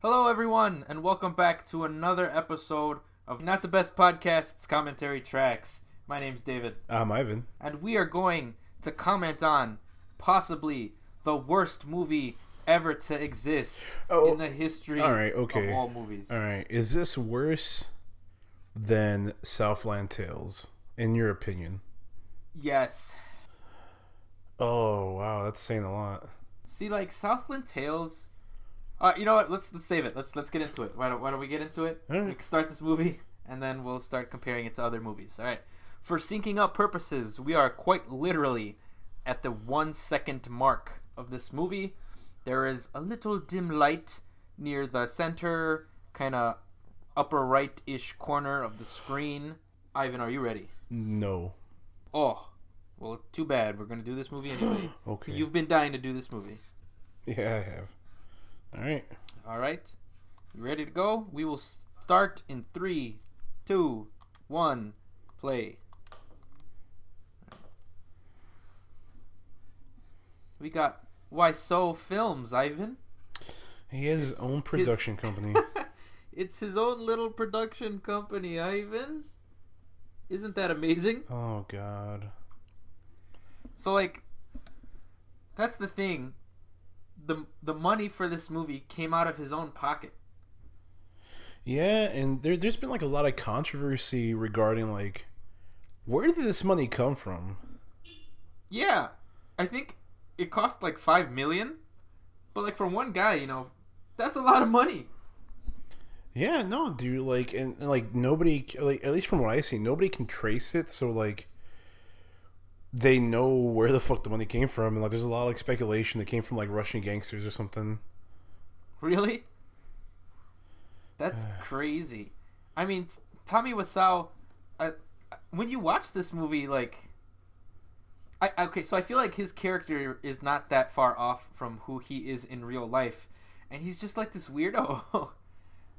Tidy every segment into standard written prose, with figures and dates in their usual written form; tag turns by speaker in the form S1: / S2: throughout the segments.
S1: Hello, everyone, and welcome back to another episode of Not the Best Podcasts Commentary Tracks. My name's David.
S2: I'm Ivan.
S1: And we are going to comment on possibly the worst movie ever to exist in the history of all movies.
S2: All right. Is this worse than Southland Tales, in your opinion?
S1: Yes.
S2: Oh, wow. That's saying a lot.
S1: See, like, Southland Tales... you know what? Let's save it. Let's get into it. Why don't we get into it?
S2: All right.
S1: We can start this movie, and then we'll start comparing it to other movies. All right. For syncing up purposes, we are quite literally at the 1 second mark of this movie. There is a little dim light near the center, kind of upper right-ish corner of the screen. Ivan, are you ready?
S2: No.
S1: Oh, well, too bad. We're gonna do this movie anyway.
S2: Okay.
S1: You've been dying to do this movie.
S2: Yeah, I have. All
S1: right. You ready to go? We will start in 3, 2, 1, play. We got Why So Films, Ivan.
S2: He has his own production company.
S1: It's his own little production company, Ivan. Isn't that amazing?
S2: Oh, God.
S1: So, like, that's the thing. The money for this movie came out of his own pocket.
S2: Yeah, and there's been, like, a lot of controversy regarding, like, where did this money come from?
S1: Yeah. I think it cost, like, $5 million. But, like, for one guy, that's a lot of money.
S2: Yeah, no, dude, like, and like, nobody, like, at least from what I see, nobody can trace it, so, like, they know where the fuck the money came from, and, like, there's a lot of, like, speculation that came from, like, Russian gangsters or something.
S1: Really? That's crazy. I mean, Tommy Wiseau, when you watch this movie, like, so I feel like his character is not that far off from who he is in real life, and he's just like this weirdo.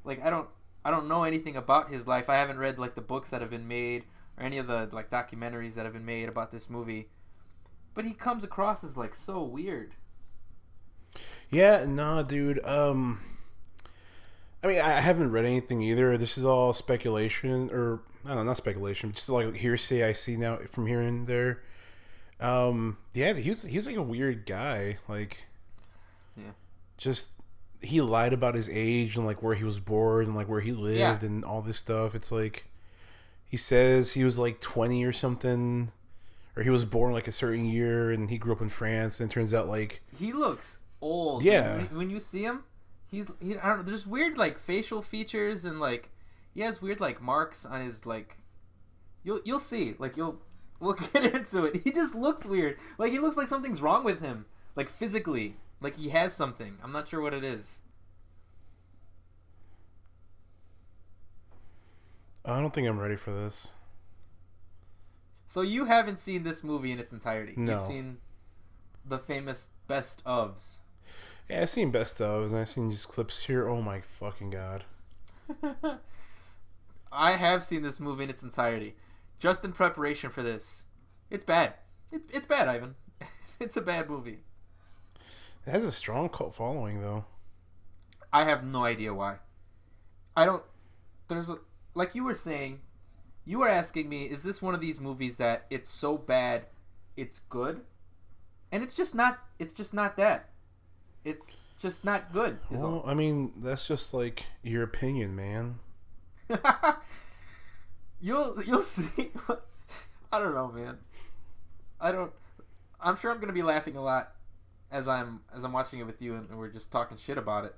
S1: Like, I don't know anything about his life. I haven't read, like, the books that have been made or any of the, like, documentaries that have been made about this movie. But he comes across as, like, so weird.
S2: Yeah, nah, dude. I mean, I haven't read anything either. This is all speculation, or I don't know, not speculation, just like hearsay I see now from here and there. Yeah, he was like a weird guy. Like,
S1: yeah,
S2: just he lied about his age and like where he was born and like where he lived and all this stuff. It's like he says he was like 20 or something, or he was born like a certain year and he grew up in France. And it turns out like
S1: he looks old.
S2: Yeah,
S1: when you see him, I don't know. There's weird like facial features and like he has weird like marks on his like. You'll see we'll get into it. He just looks weird. Like he looks like something's wrong with him, like physically. Like he has something. I'm not sure what it is.
S2: I don't think I'm ready for this.
S1: So you haven't seen this movie in its entirety.
S2: No.
S1: You've seen the famous best ofs.
S2: Yeah, I've seen best ofs and I've seen just clips here. Oh my fucking god.
S1: I have seen this movie in its entirety. Just in preparation for this. It's bad. It's bad, Ivan. It's a bad movie.
S2: It has a strong cult following, though.
S1: I have no idea why. Like you were saying, you were asking me, is this one of these movies that it's so bad, it's good? And it's just not that. It's just not good.
S2: Well, I mean, that's just like your opinion, man.
S1: You'll see. I don't know, man. I'm sure I'm gonna be laughing a lot as I'm watching it with you and we're just talking shit about it.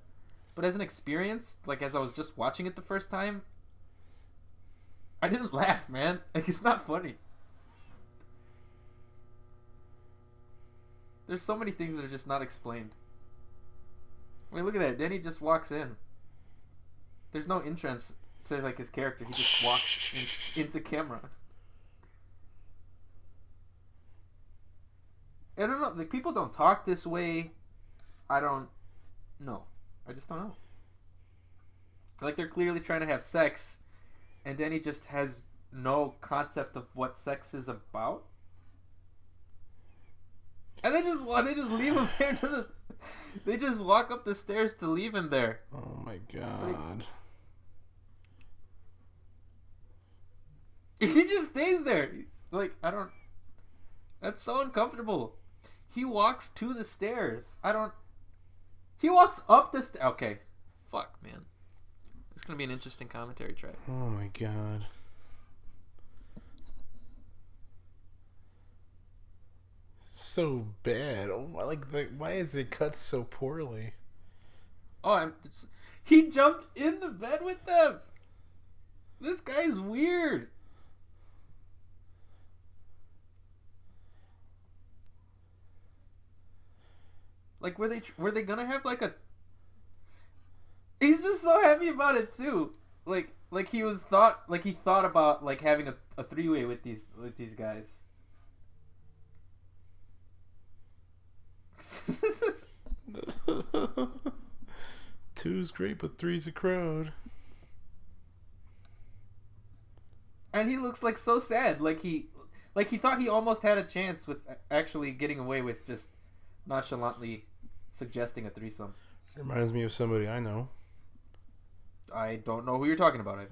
S1: But as an experience, like as I was just watching it the first time, I didn't laugh, man. Like it's not funny. There's so many things that are just not explained. Wait, look at that. Danny just walks in. There's no entrance to like his character. He just walks into camera. I don't know. Like people don't talk this way. I don't know. I just don't know. Like they're clearly trying to have sex, and Danny just has no concept of what sex is about. And they just leave him there to the. They just walk up the stairs to leave him there.
S2: Oh my god.
S1: He just stays there. Like, I don't. That's so uncomfortable. He walks to the stairs. He walks up the stairs. Okay. Fuck, man. It's gonna be an interesting commentary track.
S2: Oh my god. So bad. Oh my, like why is it cut so poorly?
S1: Oh, he jumped in the bed with them. This guy's weird. Like, were they gonna have like a? He's just so happy about it too. Like he thought about like having a three-way with these guys.
S2: Two's great, but three's a crowd.
S1: And he looks like so sad. Like he thought he almost had a chance with actually getting away with just nonchalantly suggesting a threesome.
S2: Reminds me of somebody I know.
S1: I don't know who you're talking about.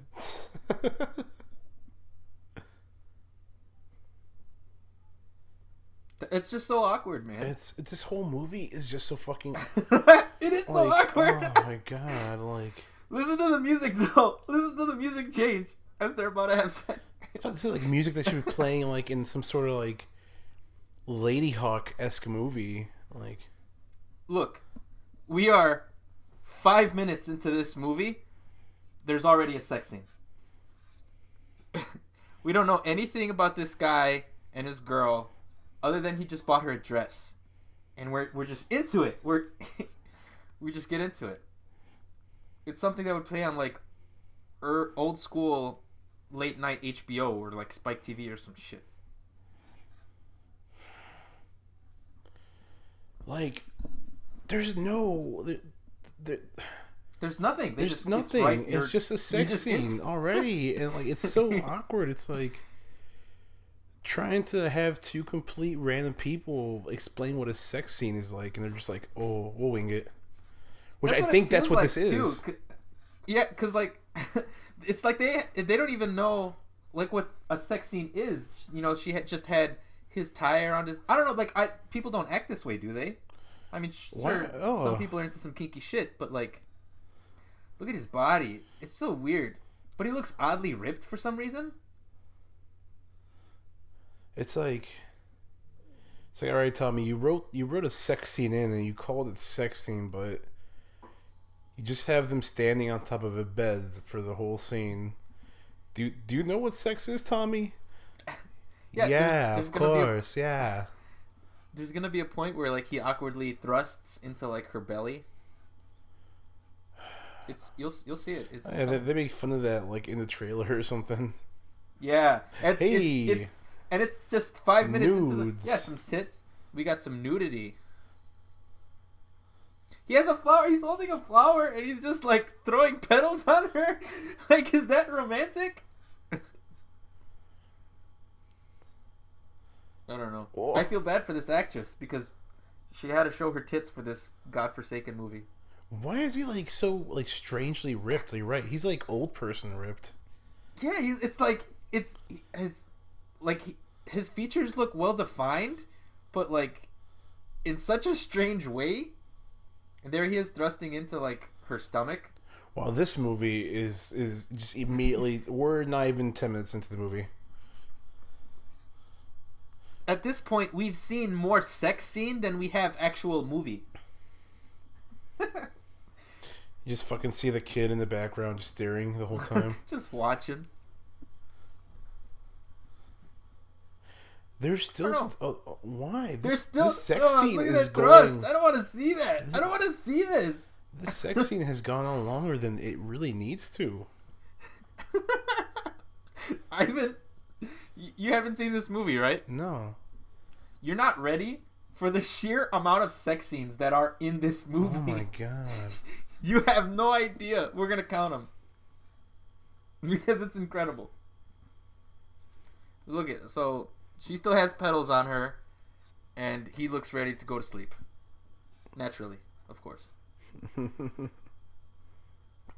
S1: It's just so awkward, man.
S2: It's this whole movie is just so fucking.
S1: It is so awkward.
S2: Oh my god! Like,
S1: listen to the music though. Listen to the music change as they're about to have sex.
S2: I thought this is like music that should be playing like in some sort of like Lady Hawk-esque movie. Like,
S1: look, we are 5 minutes into this movie. There's already a sex scene. We don't know anything about this guy and his girl, other than he just bought her a dress, and we're just into it. We just get into it. It's something that would play on like old school late night HBO or like Spike TV or some shit.
S2: Like, there's no.
S1: There's nothing.
S2: There's nothing. It's just a sex scene already, and like it's so awkward. It's like trying to have two complete random people explain what a sex scene is like, and they're just like, "Oh, we'll wing it." Which I think that's what this is.
S1: Yeah, because like it's like they don't even know like what a sex scene is. You know, she had just had his tie around his. I don't know. Like people don't act this way, do they? I mean, sure, some people are into some kinky shit, but like, look at his body. It's so weird. But he looks oddly ripped for some reason.
S2: It's like, all right, Tommy, you wrote a sex scene in and you called it sex scene, but you just have them standing on top of a bed for the whole scene. Do you know what sex is, Tommy? Yeah, there's of course, yeah.
S1: There's gonna be a point where like he awkwardly thrusts into like her belly. You'll see it.
S2: They make fun of that like in the trailer or something.
S1: Yeah, it's just 5 minutes
S2: Nudes.
S1: into some tits. We got some nudity. He has a flower. He's holding a flower and he's just like throwing petals on her. Like, is that romantic? I don't know.
S2: Oh.
S1: I feel bad for this actress because she had to show her tits for this godforsaken movie.
S2: Why is he like so like strangely ripped? You're right. He's like old person ripped.
S1: Yeah, his features look well defined, but like in such a strange way. And there he is thrusting into like her stomach.
S2: Wow, this movie is just immediately. We're not even 10 minutes into the movie.
S1: At this point, we've seen more sex scene than we have actual movie.
S2: You just fucking see the kid in the background just staring the whole time.
S1: Just watching.
S2: There's still... why?
S1: There's still...
S2: This sex scene is
S1: going... I don't want to see that. I don't want to see this.
S2: This sex scene has gone on longer than it really needs to.
S1: Ivan... You haven't seen this movie, right?
S2: No.
S1: You're not ready for the sheer amount of sex scenes that are in this movie.
S2: Oh my god.
S1: You have no idea. We're going to count them. Because it's incredible. Look at so she still has petals on her and he looks ready to go to sleep. Naturally, of course.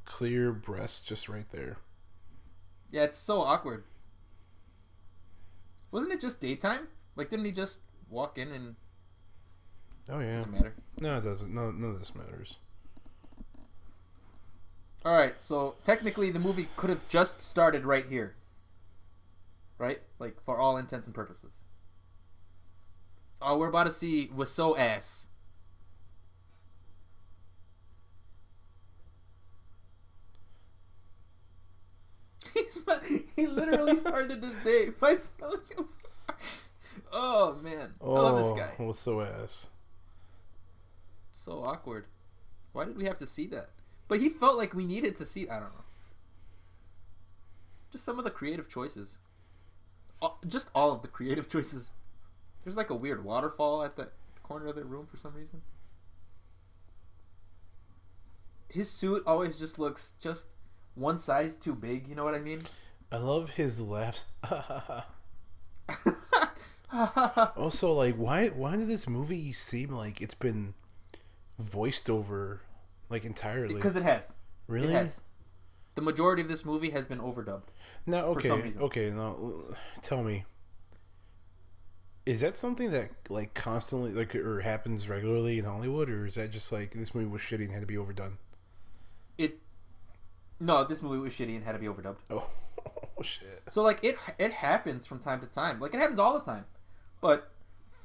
S2: Clear breast just right there.
S1: Yeah, it's so awkward. Wasn't it just daytime? Like, didn't he just walk in and...
S2: Oh, yeah.
S1: Doesn't matter.
S2: No, it doesn't. No, none of this matters.
S1: Alright, so technically the movie could have just started right here. Right? Like, for all intents and purposes. Oh, we're about to see Wiseau ass. He literally started his day by smelling him. Oh, man. I love this guy.
S2: Oh, so ass.
S1: So awkward. Why did we have to see that? But he felt like we needed to see... I don't know. Just some of the creative choices. Just all of the creative choices. There's like a weird waterfall at the corner of the room for some reason. His suit always just looks just one size too big. You know what I mean?
S2: I love his laughs. Also, like, why does this movie seem like it's been voiced over, like, entirely?
S1: Because it has.
S2: Really?
S1: It has. The majority of this movie has been overdubbed.
S2: No, okay,
S1: for some reason.
S2: okay. Now, tell me, is that something that like constantly like or happens regularly in Hollywood, or is that just like this movie was shitty and had to be overdone?
S1: No, this movie was shitty and had to be overdubbed.
S2: Oh, shit.
S1: So like it happens from time to time. Like it happens all the time. But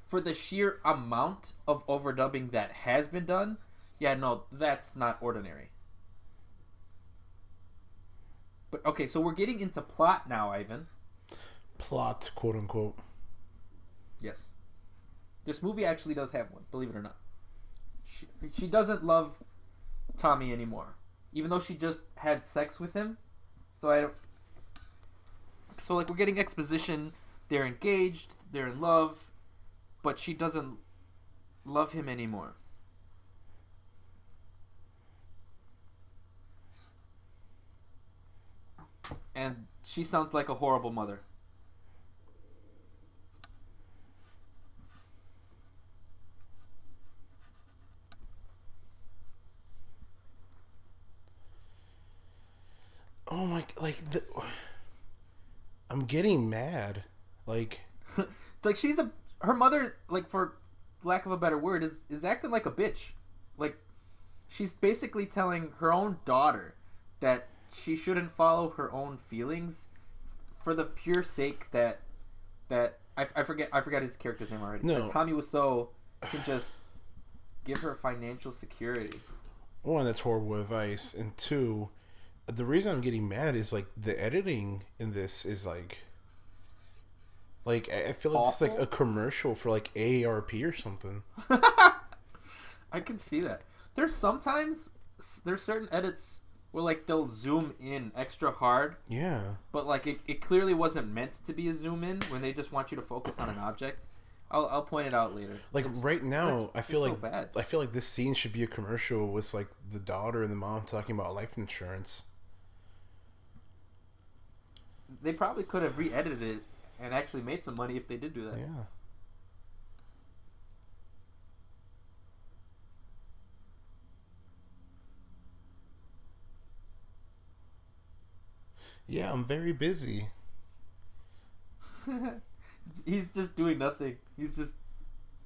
S1: for the sheer amount of overdubbing that has been done, yeah, no, that's not ordinary. But okay, so we're getting into plot now, Ivan.
S2: Plot, quote unquote.
S1: Yes. This movie actually does have one, believe it or not. She doesn't love Tommy anymore. Even though she just had sex with him. So like we're getting exposition. They're engaged, they're in love, but she doesn't love him anymore. And she sounds like a horrible mother.
S2: Oh my! I'm getting mad. Like,
S1: it's like her mother, like for lack of a better word, is acting like a bitch. Like, she's basically telling her own daughter that she shouldn't follow her own feelings for the pure sake that I forgot his character's name already.
S2: No.
S1: That Tommy Wiseau can just give her financial security.
S2: One, that's horrible advice, and two, the reason I'm getting mad is like the editing in this is like I feel like it's like a commercial for like AARP or something.
S1: I can see that. There's certain edits where like they'll zoom in extra hard.
S2: Yeah.
S1: But like it clearly wasn't meant to be a zoom in when they just want you to focus on an object. I'll point it out later.
S2: Like right now, I feel like
S1: so bad.
S2: I feel like this scene should be a commercial with like the daughter and the mom talking about life insurance.
S1: They probably could have re-edited it and actually made some money if they did do that.
S2: Yeah. Yeah, I'm very busy.
S1: He's just doing nothing. He's just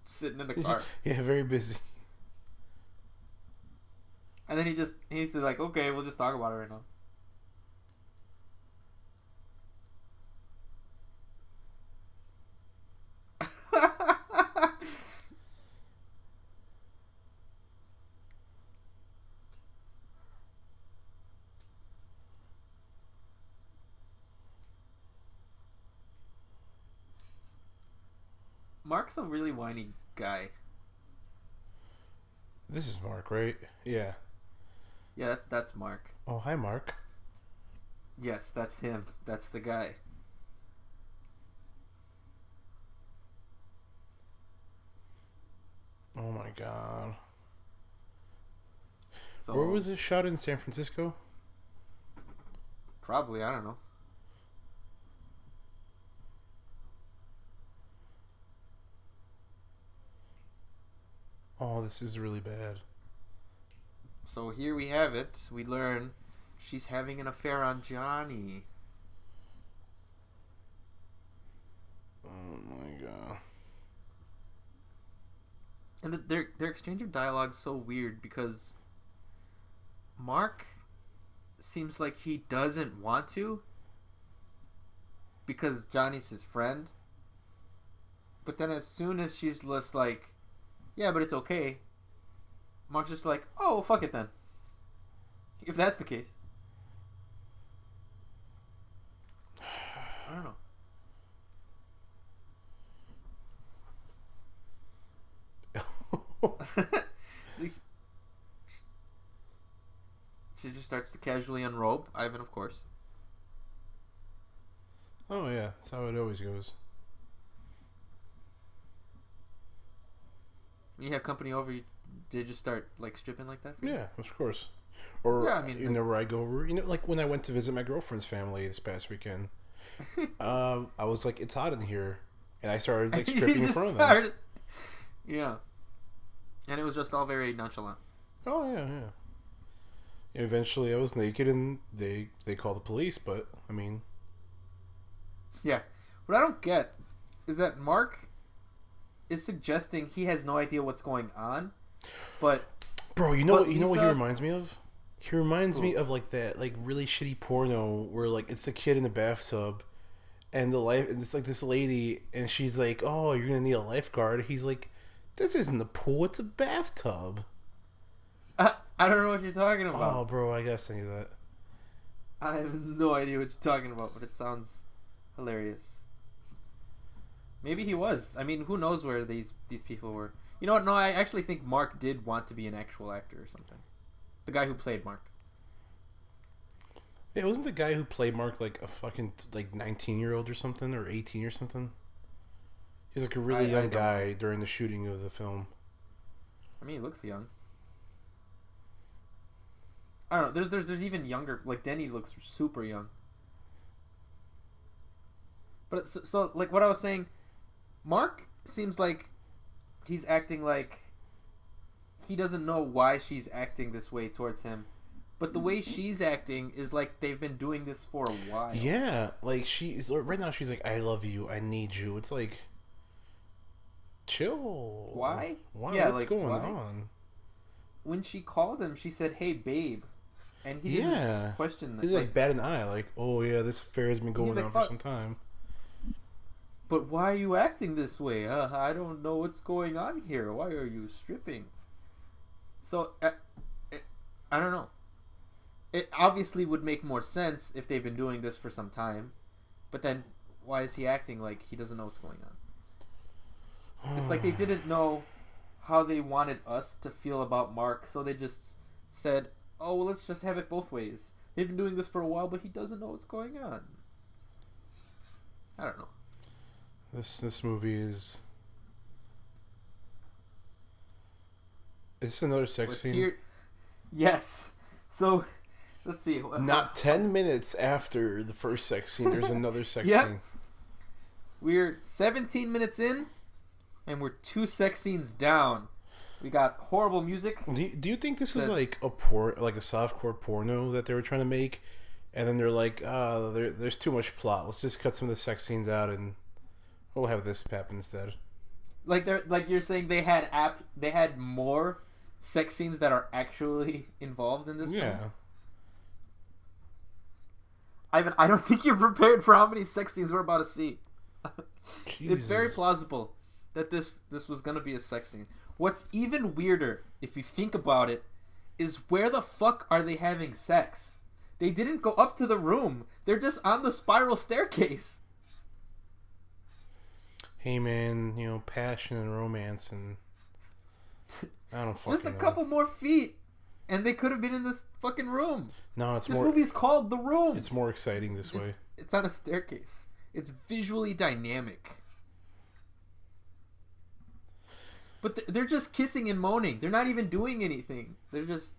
S1: sitting in the car.
S2: Yeah, very busy.
S1: And then he's like, okay, we'll just talk about it right now. Mark's a really whiny guy.
S2: This is Mark, right? Yeah.
S1: Yeah, that's Mark.
S2: Oh, hi, Mark.
S1: Yes, that's him. That's the guy.
S2: Oh my god.
S1: So,
S2: Where was it shot in San Francisco?
S1: Probably, I don't know.
S2: Oh, this is really bad.
S1: So here we have it. We learn she's having an affair on Johnny.
S2: Oh my god.
S1: And their exchange of dialogue is so weird because Mark seems like he doesn't want to because Johnny's his friend. But then as soon as she's just like, yeah, but it's okay, Mark's just like, oh, well, fuck it then. If that's the case. I don't know. At least she just starts to casually unrobe Ivan, of course.
S2: Oh yeah, that's how it always goes.
S1: When you have company over, they just start like stripping like that for you?
S2: Yeah, of course. Or
S1: Yeah, I mean,
S2: whenever I go over, like when I went to visit my girlfriend's family this past weekend, I was like, it's hot in here, and I started like stripping in front of them.
S1: Yeah, and it was just all very nonchalant.
S2: Oh yeah. And eventually, I was naked, and they called the police. But I mean,
S1: yeah. What I don't get is that Mark is suggesting he has no idea what's going on, but
S2: bro, you know what he reminds me of? He reminds me of like that like really shitty porno where like it's the kid in the bathtub, and it's like this lady, and she's like, "Oh, you're gonna need a lifeguard." He's like, "This isn't the pool; it's a bathtub."
S1: I don't know what you're talking about.
S2: Oh, bro, I gotta send you that.
S1: I have no idea what you're talking about, but it sounds hilarious. Maybe he was. I mean, who knows where these people were? You know what? No, I actually think Mark did want to be an actual actor or something. The guy who played Mark.
S2: Yeah, wasn't the guy who played Mark like a fucking like 19-year-old or something, or 18 or something? He was like a really young guy during the shooting of the film.
S1: I mean, he looks young. I don't know. There's even younger. Like Denny looks super young. But so like what I was saying, Mark seems like he's acting like he doesn't know why she's acting this way towards him. But the way she's acting is like they've been doing this for a while.
S2: Yeah, like right now she's like, "I love you, I need you." It's like, chill.
S1: Why?
S2: Yeah, what's going on?
S1: When she called him, she said, "Hey, babe," and he didn't question that.
S2: He like bat an eye, like, "Oh yeah, this affair has been going on for some time."
S1: But why are you acting this way? I don't know what's going on here. Why are you stripping? So, I don't know. It obviously would make more sense if they've been doing this for some time. But then, why is he acting like he doesn't know what's going on? It's like they didn't know how they wanted us to feel about Mark, so they just said, oh, well, let's just have it both ways. They've been doing this for a while, but he doesn't know what's going on. I don't know.
S2: This movie is this another sex scene?
S1: Yes. So, let's see.
S2: Not 10 minutes after the first sex scene, there's another sex scene.
S1: We're 17 minutes in, and we're 2 sex scenes down. We got horrible music.
S2: Do you think this is like a softcore porno that they were trying to make, and then they're like, there's too much plot. Let's just cut some of the sex scenes out and we'll have this happen instead. Like
S1: you're saying they had more sex scenes that are actually involved in this movie? Ivan, I don't think you're prepared for how many sex scenes we're about to see. It's very plausible that this was going to be a sex scene. What's even weirder, if you think about it, is where the fuck are they having sex? They didn't go up to the room. They're just on the spiral staircase.
S2: Hey man, passion and romance and I don't fucking know.
S1: Just a couple more feet and they could have been in this fucking room.
S2: No,
S1: this movie's called The Room.
S2: It's more exciting this way.
S1: It's on a staircase. It's visually dynamic. But they're just kissing and moaning. They're not even doing anything. They're just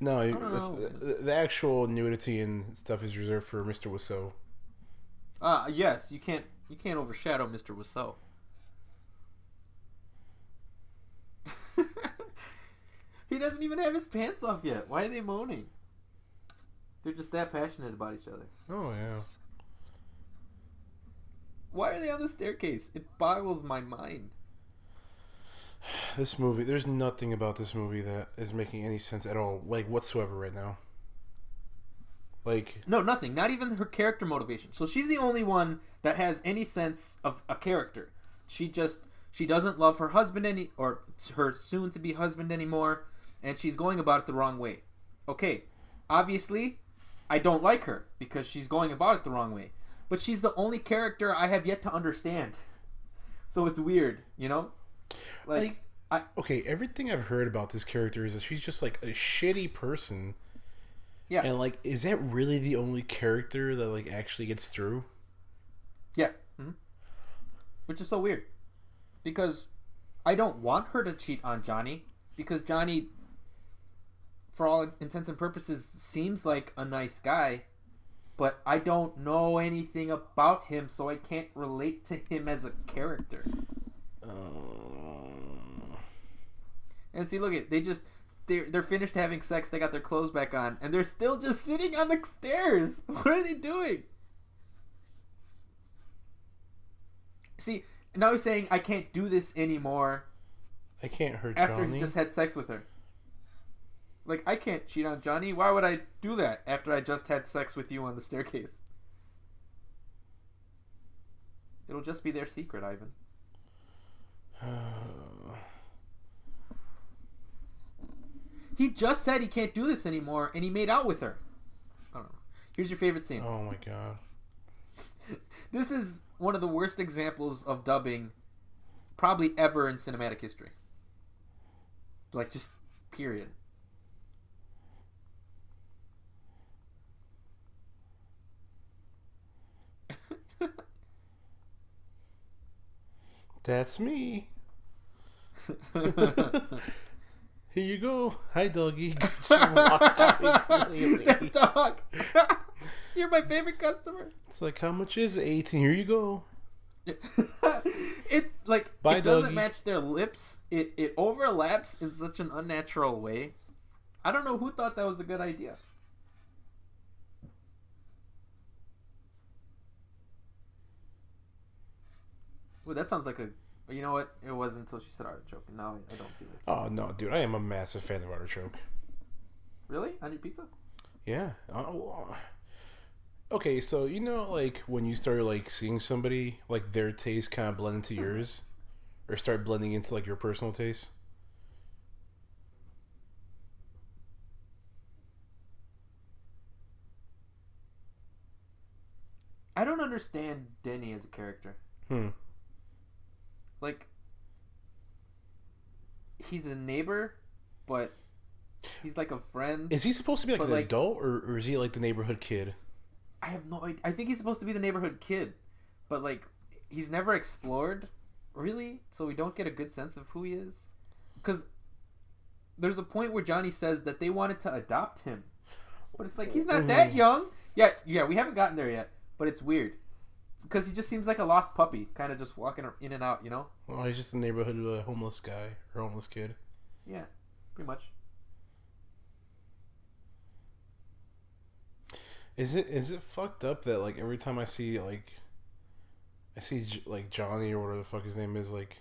S2: No, the actual nudity and stuff is reserved for Mr. Wiseau.
S1: Yes, you can't overshadow Mr. Wiseau. He doesn't even have his pants off yet. Why are they moaning? They're just that passionate about each other.
S2: Oh, yeah.
S1: Why are they on the staircase? It boggles my mind.
S2: This movie, there's nothing about this movie that is making any sense at all, like, whatsoever right now. Like...
S1: No, nothing. Not even her character motivation. So she's the only one that has any sense of a character. She doesn't love her husband or her soon-to-be husband anymore, and she's going about it the wrong way. Okay, obviously, I don't like her because she's going about it the wrong way. But she's the only character I have yet to understand. So it's weird, you know?
S2: Okay, everything I've heard about this character is that she's just like a shitty person.
S1: Yeah.
S2: And like, is that really the only character that like actually gets through?
S1: Yeah. Mm-hmm. Which is so weird. Because I don't want her to cheat on Johnny. Because Johnny, for all intents and purposes, seems like a nice guy. But I don't know anything about him, so I can't relate to him as a character. And see, look at they're finished having sex. They got their clothes back on, and they're still just sitting on the stairs. What are they doing? See, now he's saying I can't do this anymore.
S2: I can't hurt
S1: after
S2: Johnny.
S1: He just had sex with her. Like, I can't cheat on Johnny. Why would I do that after I just had sex with you on the staircase? It'll just be their secret, Ivan. He just said he can't do this anymore, and he made out with her. I don't know. Here's your favorite scene.
S2: Oh my god.
S1: This is one of the worst examples of dubbing probably ever in cinematic history. Like, just period.
S2: That's me. Here you go. Hi, doggy.
S1: That dog. You're my favorite customer.
S2: It's like, how much is it? 18. Here you go.
S1: It like
S2: Bye,
S1: it doesn't
S2: doggy.
S1: match their lips. It overlaps in such an unnatural way. I don't know who thought that was a good idea. Well, that sounds like a... You know what? It wasn't until she said artichoke, and now I don't feel it.
S2: Oh, no, dude. I am a massive fan of artichoke.
S1: Really? On your pizza?
S2: Yeah. Okay, so, you know, like, when you start, like, seeing somebody, like, their taste kind of blend into yours? Or start blending into, like, your personal taste?
S1: I don't understand Denny as a character. Like, he's a neighbor, but he's like a friend.
S2: Is he supposed to be, like, an
S1: like,
S2: adult, or is he, like, the neighborhood kid?
S1: I have no idea. I think he's supposed to be the neighborhood kid, but, like, he's never explored, really, so we don't get a good sense of who he is. Because there's a point where Johnny says that they wanted to adopt him, but it's like, he's not that young. Yeah, we haven't gotten there yet, but it's weird. Because he just seems like a lost puppy, kind of just walking in and out, you know?
S2: Well, he's just a neighborhood homeless guy, or homeless kid.
S1: Yeah, pretty much.
S2: Is it fucked up that, like, every time I see like Johnny or whatever the fuck his name is, like,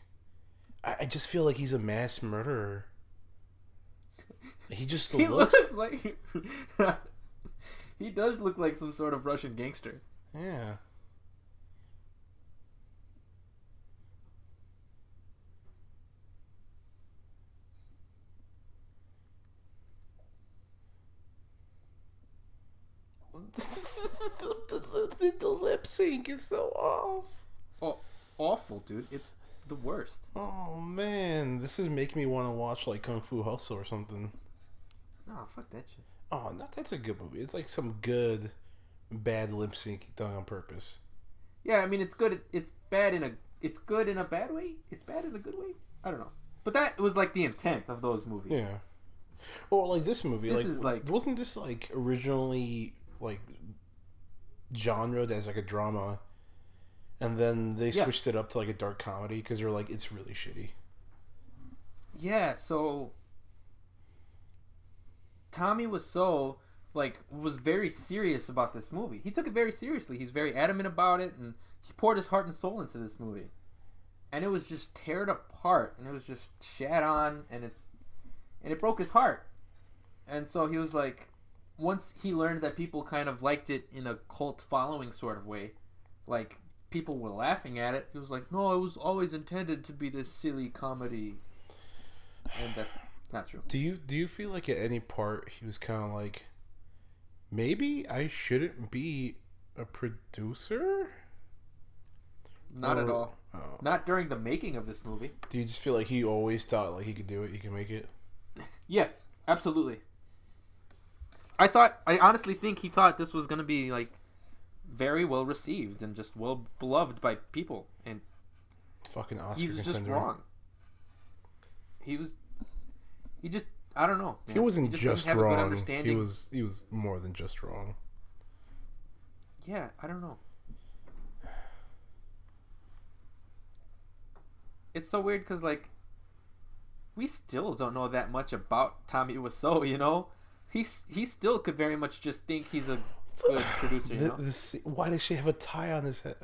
S2: I just feel like he's a mass murderer. He just
S1: He
S2: looks
S1: like he does look like some sort of Russian gangster.
S2: Yeah. The lip sync is so off.
S1: Oh, awful, dude. It's the worst.
S2: Oh man, this is making me want to watch like Kung Fu Hustle or something.
S1: Oh, fuck that shit.
S2: Oh, no, that's a good movie. It's like some good, bad lip sync done on purpose.
S1: Yeah, I mean, it's good. It's bad in a. It's good in a bad way. It's bad in a good way. I don't know. But that was like the intent of those movies.
S2: Yeah. Well, like this movie,
S1: This is like
S2: wasn't this like originally like genred as like a drama, and then they switched it up to like a dark comedy because they're like it's really shitty.
S1: Yeah. So Tommy Wiseau was very serious about this movie. He took it very seriously. He's very adamant about it, and he poured his heart and soul into this movie. And it was just teared apart, and it was just shat on, and it broke his heart. And so he was like, once he learned that people kind of liked it in a cult following sort of way, like people were laughing at it, he was like, no, it was always intended to be this silly comedy. And that's not true.
S2: Do you feel like at any part he was kind of like, maybe I shouldn't be a producer?
S1: Not at all. Oh. Not during the making of this movie.
S2: Do you just feel like he always thought like he could do it, he could make it?
S1: Yeah, absolutely. I honestly think he thought this was going to be like very well received and just well beloved by people, and
S2: fucking Oscar
S1: he was
S2: contender.
S1: Just wrong. I don't know.
S2: Man. He wasn't just wrong. He was more than just wrong.
S1: Yeah, I don't know. It's so weird because we still don't know that much about Tommy Wiseau. You know, he still could very much just think he's a good producer. You know?
S2: Why does she have a tie on his head?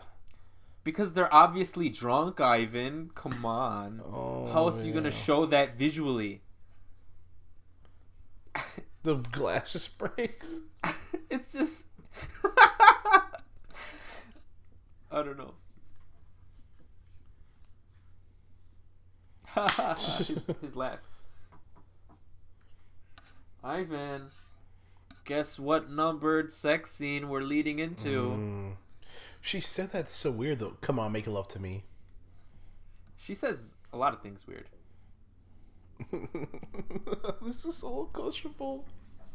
S1: Because they're obviously drunk, Ivan. Come on.
S2: Oh,
S1: how else are you gonna show that visually?
S2: The glass just breaks.
S1: It's just I don't know. his laugh. Ivan, guess what numbered sex scene we're leading into?
S2: She said that's so weird though. Come on, make love to me.
S1: She says a lot of things weird.
S2: This is so uncomfortable.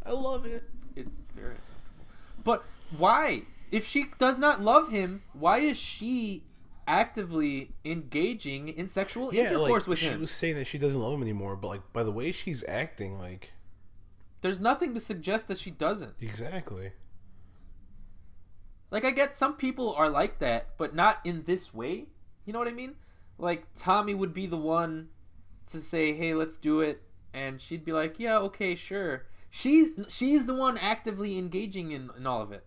S2: I love it.
S1: It's very. But why? If she does not love him, why is she actively engaging in sexual intercourse with him?
S2: She was saying that she doesn't love him anymore, but by the way she's acting,
S1: there's nothing to suggest that she doesn't.
S2: Exactly.
S1: I get some people are like that, but not in this way. You know what I mean? Tommy would be the one to say, "Hey, let's do it," and she'd be like, "Yeah, okay, sure." She's the one actively engaging in all of it.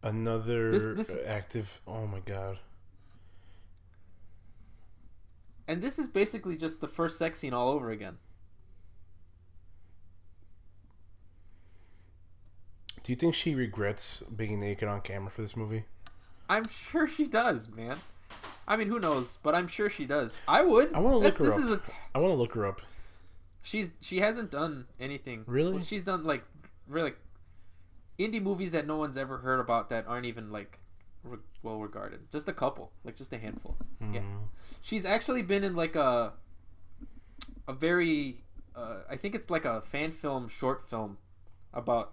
S2: Another active. Oh my god.
S1: And this is basically just the first sex scene all over again.
S2: Do you think she regrets being naked on camera for this movie?
S1: I'm sure she does, man. I mean, who knows? But I'm sure she does. I would.
S2: I want to look her up. I want to look her up.
S1: She hasn't done anything.
S2: Really?
S1: Well, she's done really indie movies that no one's ever heard about that aren't even well regarded. Just a couple, just a handful. Mm. Yeah. She's actually been in a very I think it's a fan film, short film about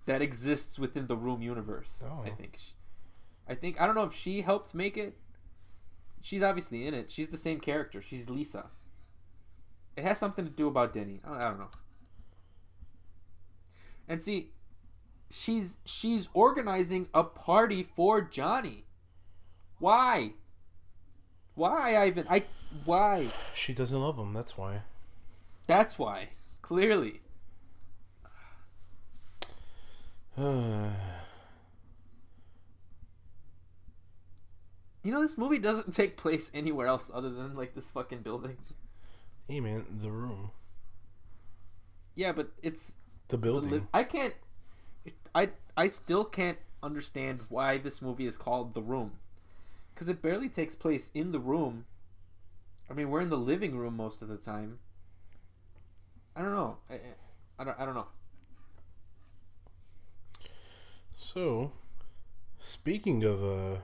S1: that exists within the Room universe. Oh. I think I don't know if she helped make it. She's obviously in it. She's the same character. She's Lisa. It has something to do about Denny. I don't know. And see, she's organizing a party for Johnny. Why? Why, Ivan? Why?
S2: She doesn't love him. That's why.
S1: That's why. Clearly. You know, this movie doesn't take place anywhere else other than this fucking building.
S2: Hey man, The Room.
S1: Yeah, but it's
S2: the building.
S1: I can't. I still can't understand why this movie is called The Room, because it barely takes place in the room. I mean, we're in the living room most of the time. I don't know. I don't know.
S2: So, speaking of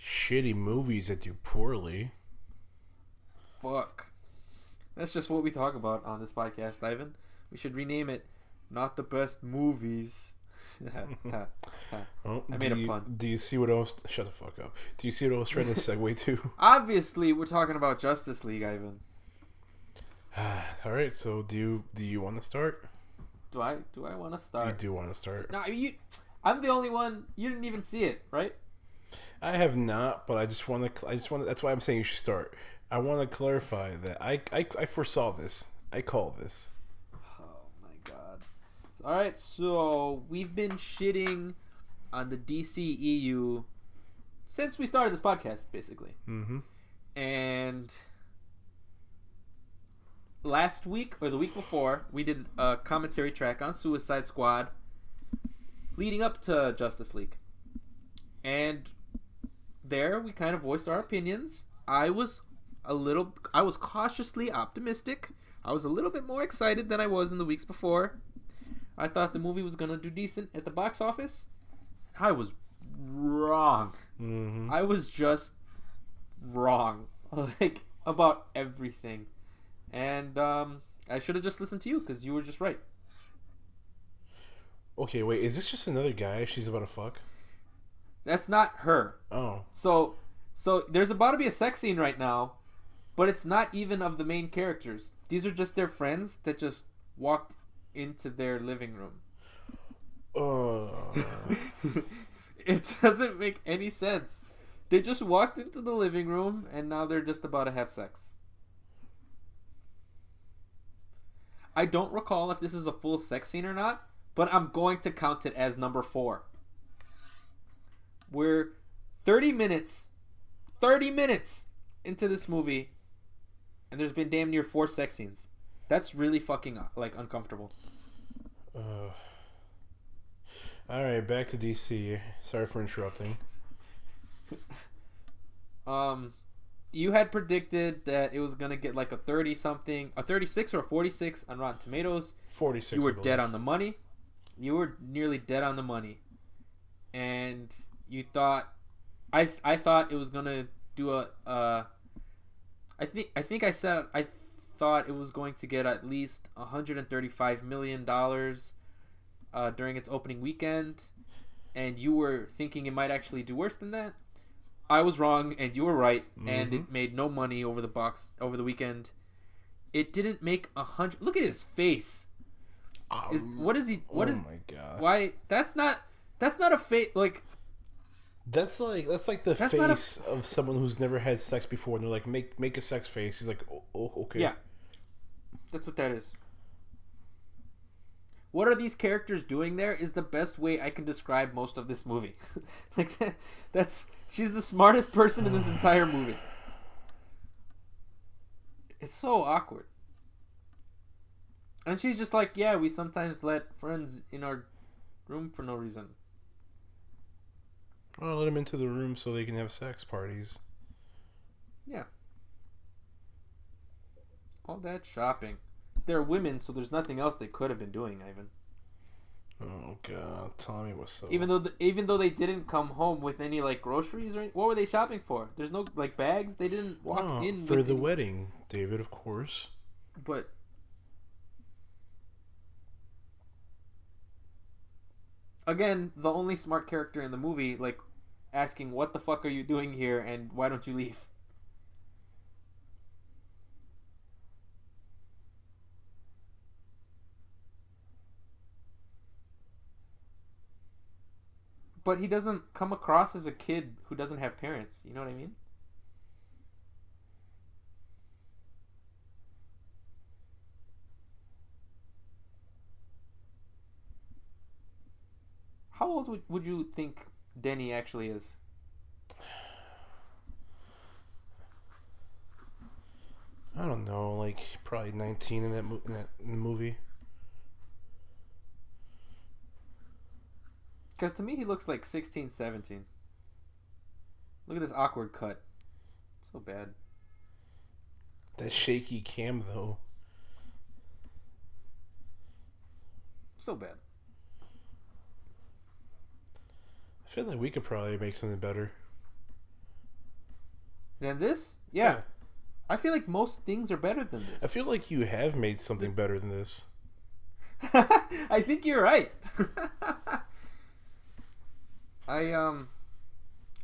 S2: shitty movies that do poorly.
S1: Fuck. That's just what we talk about on this podcast, Ivan. We should rename it Not the Best Movies.
S2: Oh,
S1: I made a pun.
S2: Do you see what I was... Shut the fuck up. Do you see what I was trying to segue to?
S1: Obviously, we're talking about Justice League, Ivan.
S2: Alright, so do you want to start?
S1: Do I want to start?
S2: You do want to start.
S1: No, I'm the only one... You didn't even see it, right?
S2: I have not, but I just want to... That's why I'm saying you should start. I want to clarify that I foresaw this. I call this.
S1: Oh All right, so we've been shitting on the DCEU since we started this podcast, basically.
S2: Mm-hmm.
S1: And last week or the week before, we did a commentary track on Suicide Squad leading up to Justice League. And there we kind of voiced our opinions. I was cautiously optimistic. I was a little bit more excited than I was in the weeks before. I thought the movie was going to do decent at the box office. I was wrong.
S2: Mm-hmm.
S1: I was just wrong. Like, about everything. And I should have just listened to you because you were just right.
S2: Okay, wait. Is this just another guy she's about to fuck?
S1: That's not her.
S2: Oh.
S1: So there's about to be a sex scene right now, but it's not even of the main characters. These are just their friends that just walked into their living room. It doesn't make any sense. They just walked into the living room and now they're just about to have sex. I don't recall if this is a full sex scene or not, but I'm going to count it as number 4. We're 30 minutes into this movie, and there's been damn near 4 sex scenes. That's really fucking uncomfortable.
S2: All right, back to DC. Sorry for interrupting.
S1: You had predicted that it was gonna get like a 30-something, a 36 or a 46 on Rotten Tomatoes.
S2: 46.
S1: You were dead on the money. You were nearly dead on the money, and you thought, I thought it was gonna do I think I said I thought it was going to get at least $135 million during its opening weekend, and you were thinking it might actually do worse than that. I was wrong, and you were right, and it made no money over the weekend. It didn't make 100. Look at his face. What is he? What is?
S2: Oh my god!
S1: Why? That's not a face. Like
S2: that's like the face of someone who's never had sex before, and they're like, make a sex face. He's like, oh, okay.
S1: Yeah, that's what that is. What are these characters doing there is the best way I can describe most of this movie. Like she's the smartest person in this entire movie. It's so awkward. And she's just like, yeah, we sometimes let friends in our room for no reason.
S2: Well, let them into the room so they can have sex parties.
S1: Yeah. All that shopping. They're women, so there's nothing else they could have been doing, Ivan.
S2: Oh god, Tommy was so.
S1: Even though they didn't come home with any like groceries or what were they shopping for? There's no like bags. They didn't walk in
S2: for the wedding, David, of course.
S1: But again, the only smart character in the movie, like asking, "What the fuck are you doing here?" and "Why don't you leave?" But he doesn't come across as a kid who doesn't have parents. You know what I mean? How old would you think Denny actually is?
S2: I don't know, like probably 19 in the movie.
S1: Because to me, he looks like 16, 17. Look at this awkward cut. So bad.
S2: That shaky cam, though.
S1: So bad.
S2: I feel like we could probably make something better.
S1: Than this? Yeah. I feel like most things are better than this.
S2: I feel like you have made something better than this.
S1: I think you're right.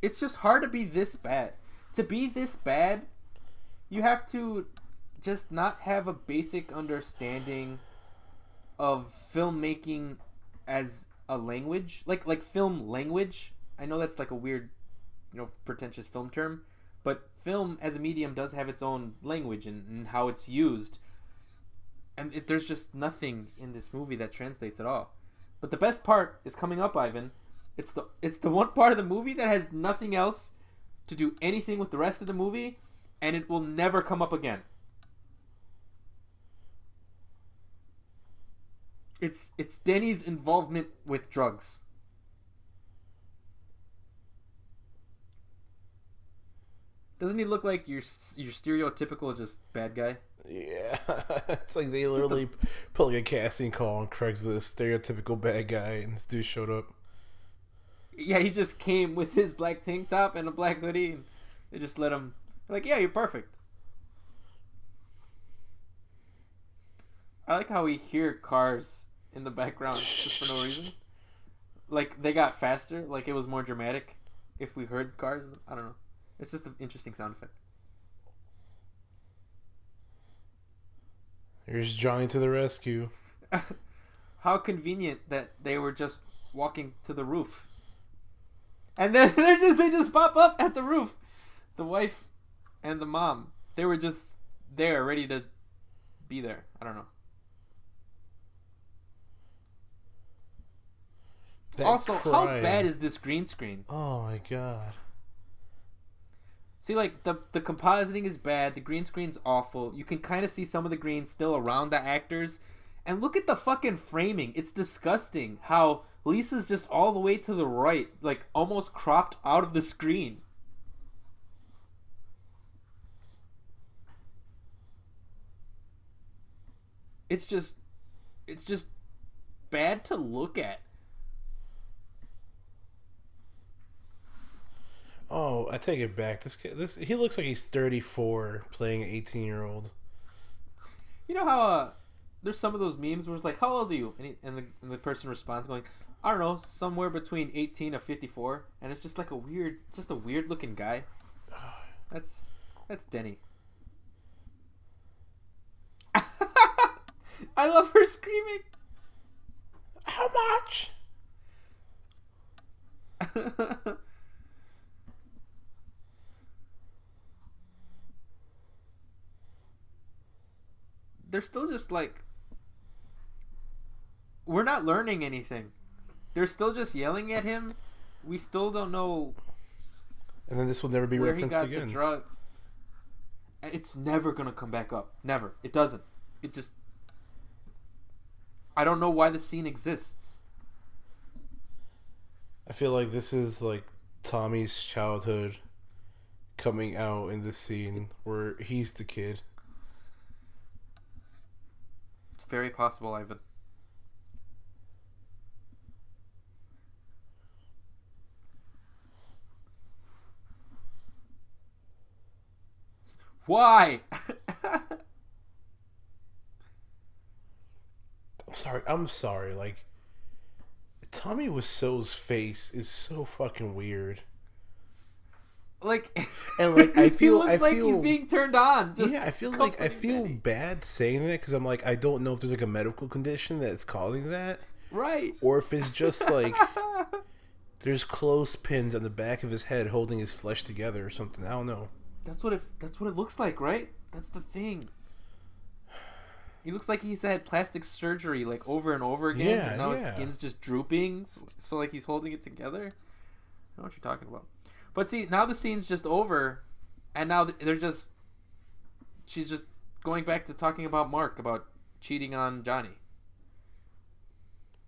S1: It's just hard to be this bad. To be this bad, you have to just not have a basic understanding of filmmaking as a language, like film language. I know that's like a weird, pretentious film term, but film as a medium does have its own language and how it's used. And there's just nothing in this movie that translates at all. But the best part is coming up, Ivan. It's the one part of the movie that has nothing else to do anything with the rest of the movie, and it will never come up again. It's Denny's involvement with drugs. Doesn't he look like your stereotypical just bad guy?
S2: Yeah, it's like they literally put like a casting call on Craigslist, stereotypical bad guy, and this dude showed up.
S1: Yeah, he just came with his black tank top and a black hoodie, and they just let him. Like, yeah, you're perfect. I like how we hear cars in the background just for no reason. Like, they got faster, like it was more dramatic if we heard cars. I don't know. It's just an interesting sound effect.
S2: Here's Johnny to the rescue.
S1: How convenient that they were just walking to the roof. And then they just pop up at the roof. The wife and the mom. They were just there, ready to be there. I don't know.
S2: That
S1: also,
S2: cry.
S1: How bad is this green screen?
S2: Oh my god.
S1: See, like, the compositing is bad. The green screen's awful. You can kind of see some of the green still around the actors. And look at the fucking framing. It's disgusting how Lisa's just all the way to the right, like, almost cropped out of the screen. It's just bad to look at.
S2: Oh, I take it back. This he looks like he's 34 playing an 18-year-old.
S1: You know how there's some of those memes where it's like, how old are you? And the person responds going, I don't know, somewhere between 18 and 54. And it's just like a weird looking guy. That's Denny. I love her screaming.
S2: How much?
S1: They're still just like, we're not learning anything. They're still just yelling at him. We still don't know.
S2: And then this will never be
S1: where
S2: referenced
S1: he got
S2: again.
S1: The drug. It's never gonna come back up. Never. It doesn't. It just. I don't know why the scene exists.
S2: I feel like this is like Tommy's childhood coming out in this scene where he's the kid.
S1: It's very possible, Ivan. Why?
S2: I'm sorry. Like, Tommy Wiseau's face is so fucking weird.
S1: Like,
S2: and like I feel,
S1: he looks like he's being turned on.
S2: Yeah, I feel bad saying that because I'm like, I don't know if there's like a medical condition that's causing that,
S1: right?
S2: Or if it's just like there's clothespins on the back of his head holding his flesh together or something. I don't know.
S1: That's what it looks like, right? That's the thing. He looks like he's had plastic surgery like over and over again.
S2: Yeah,
S1: and now his skin's just drooping, so like he's holding it together. I know what you're talking about. But see, now the scene's just over, and now she's just going back to talking about Mark, about cheating on Johnny.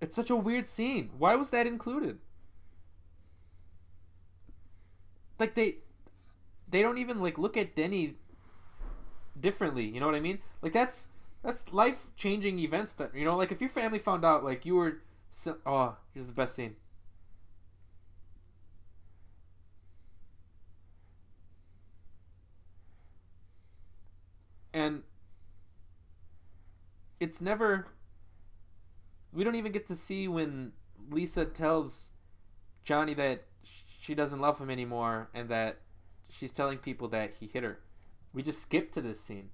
S1: It's such a weird scene. Why was that included? Like, they don't even like look at Denny differently, you know what I mean? Like, that's life-changing events that, you know, like if your family found out like you were here's the best scene. And it's never, we don't even get to see when Lisa tells Johnny that she doesn't love him anymore and that she's telling people that he hit her. We just skip to this scene.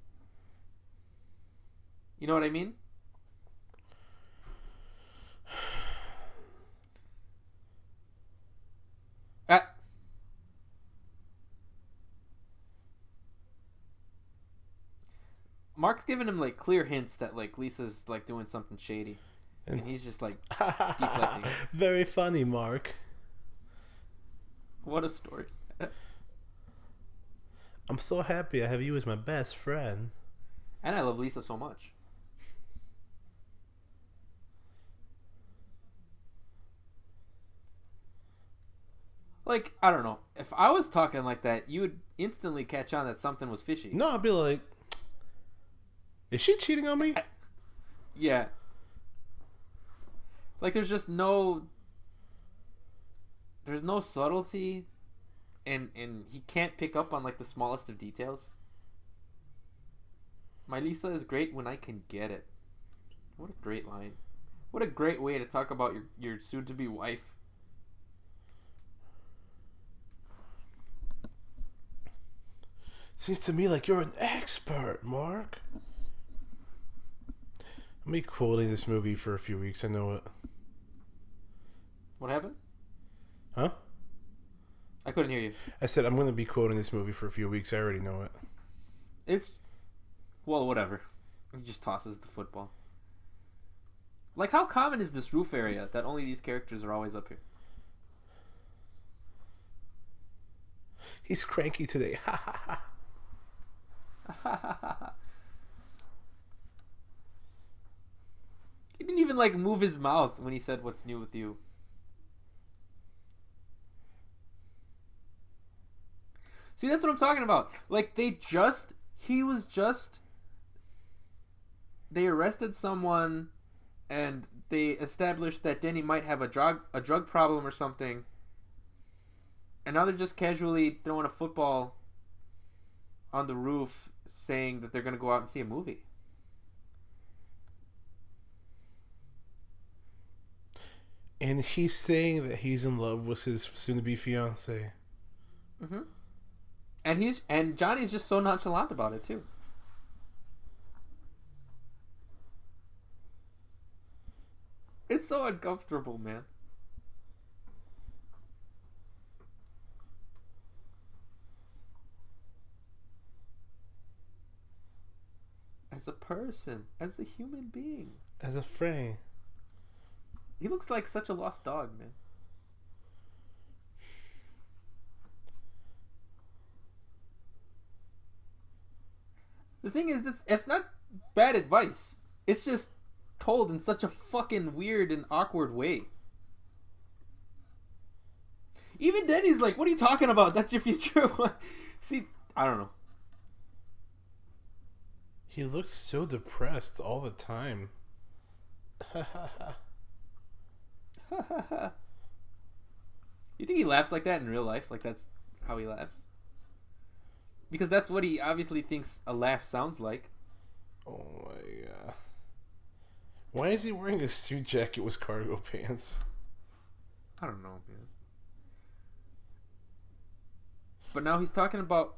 S1: You know what I mean? Mark's giving him like clear hints that like Lisa's like doing something shady, and he's just like deflecting.
S2: Very funny, Mark.
S1: What a story.
S2: I'm so happy I have you as my best friend.
S1: And I love Lisa so much. Like, I don't know. If I was talking like that, you would instantly catch on that something was fishy.
S2: No, I'd be like, is she cheating on me?
S1: Yeah. Like, there's no subtlety, and he can't pick up on like the smallest of details. My Lisa is great when I can get it. What a great line. What a great way to talk about your soon-to-be wife.
S2: Seems to me like you're an expert, Mark. I'm be quoting this movie for a few weeks. I know it.
S1: What happened?
S2: Huh?
S1: I couldn't hear you.
S2: I said I'm going to be quoting this movie for a few weeks. I already know it.
S1: It's... Well, whatever. He just tosses the football. Like, how common is this roof area that only these characters are always up here?
S2: He's cranky today. Ha ha ha.
S1: He didn't even like move his mouth when he said what's new with you. See, that's what I'm talking about. Like, they arrested someone and they established that Denny might have a drug problem or something, and now they're just casually throwing a football on the roof saying that they're going to go out and see a movie.
S2: And he's saying that he's in love with his soon-to-be fiance.
S1: Mm-hmm. And Johnny's just so nonchalant about it too. It's so uncomfortable, man. As a person, as a human being,
S2: As a friend.
S1: he looks like such a lost dog, man. The thing is, it's not bad advice. It's just told in such a fucking weird and awkward way. Even Denny's like, what are you talking about? That's your future. See, I don't know.
S2: He looks so depressed all the time.
S1: You think he laughs like that in real life? Like that's how he laughs? Because that's what he obviously thinks a laugh sounds like.
S2: Oh my god. Why is he wearing a suit jacket with cargo pants?
S1: I don't know, man. But now he's talking about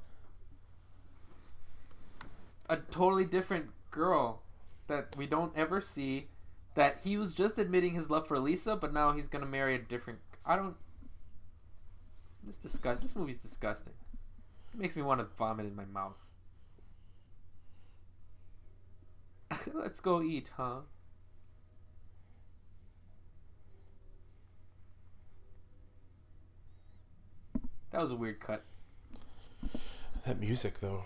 S1: a totally different girl that we don't ever see, that he was just admitting his love for Lisa, but now he's going to marry a different... This movie's disgusting. It makes me want to vomit in my mouth. Let's go eat, huh? That was a weird cut.
S2: That music, though.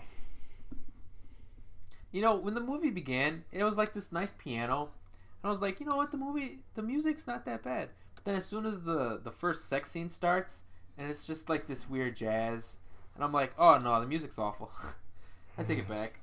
S1: You know, when the movie began, it was like this nice piano. And I was like, you know what, the music's not that bad. But then as soon as the first sex scene starts, and it's just like this weird jazz, and I'm like, oh no, the music's awful. I take it back.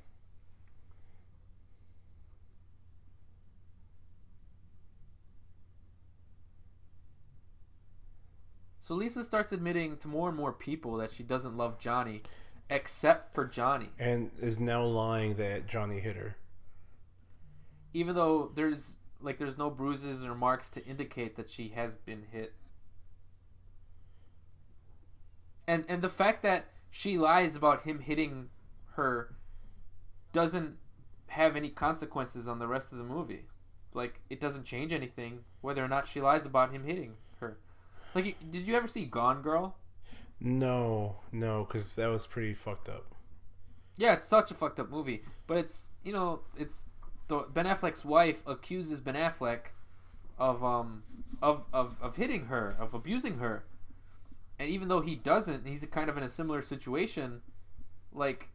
S1: So Lisa starts admitting to more and more people that she doesn't love Johnny, except for Johnny.
S2: And is now lying that Johnny hit her.
S1: Even though there's no bruises or marks to indicate that she has been hit. And the fact that she lies about him hitting her doesn't have any consequences on the rest of the movie. Like, it doesn't change anything whether or not she lies about him hitting her. Like, did you ever see Gone Girl?
S2: No, because that was pretty fucked up.
S1: Yeah, it's such a fucked up movie. But it's it's Ben Affleck's wife accuses Ben Affleck of hitting her, of abusing her. And even though he doesn't, he's kind of in a similar situation. Like,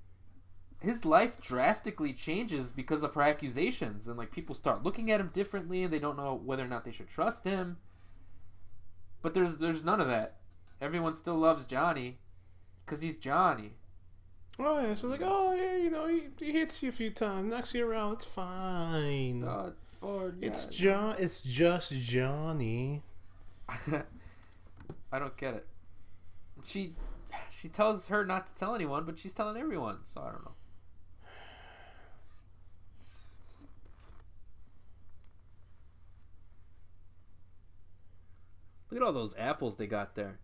S1: his life drastically changes because of her accusations, and like people start looking at him differently, and they don't know whether or not they should trust him. But there's none of that. Everyone still loves Johnny because he's Johnny.
S2: Oh yeah, so it's like, oh yeah, he hits you a few times, knocks you around, it's fine. It's just Johnny.
S1: I don't get it. She tells her not to tell anyone, but she's telling everyone, so I don't know. Look at all those apples they got there.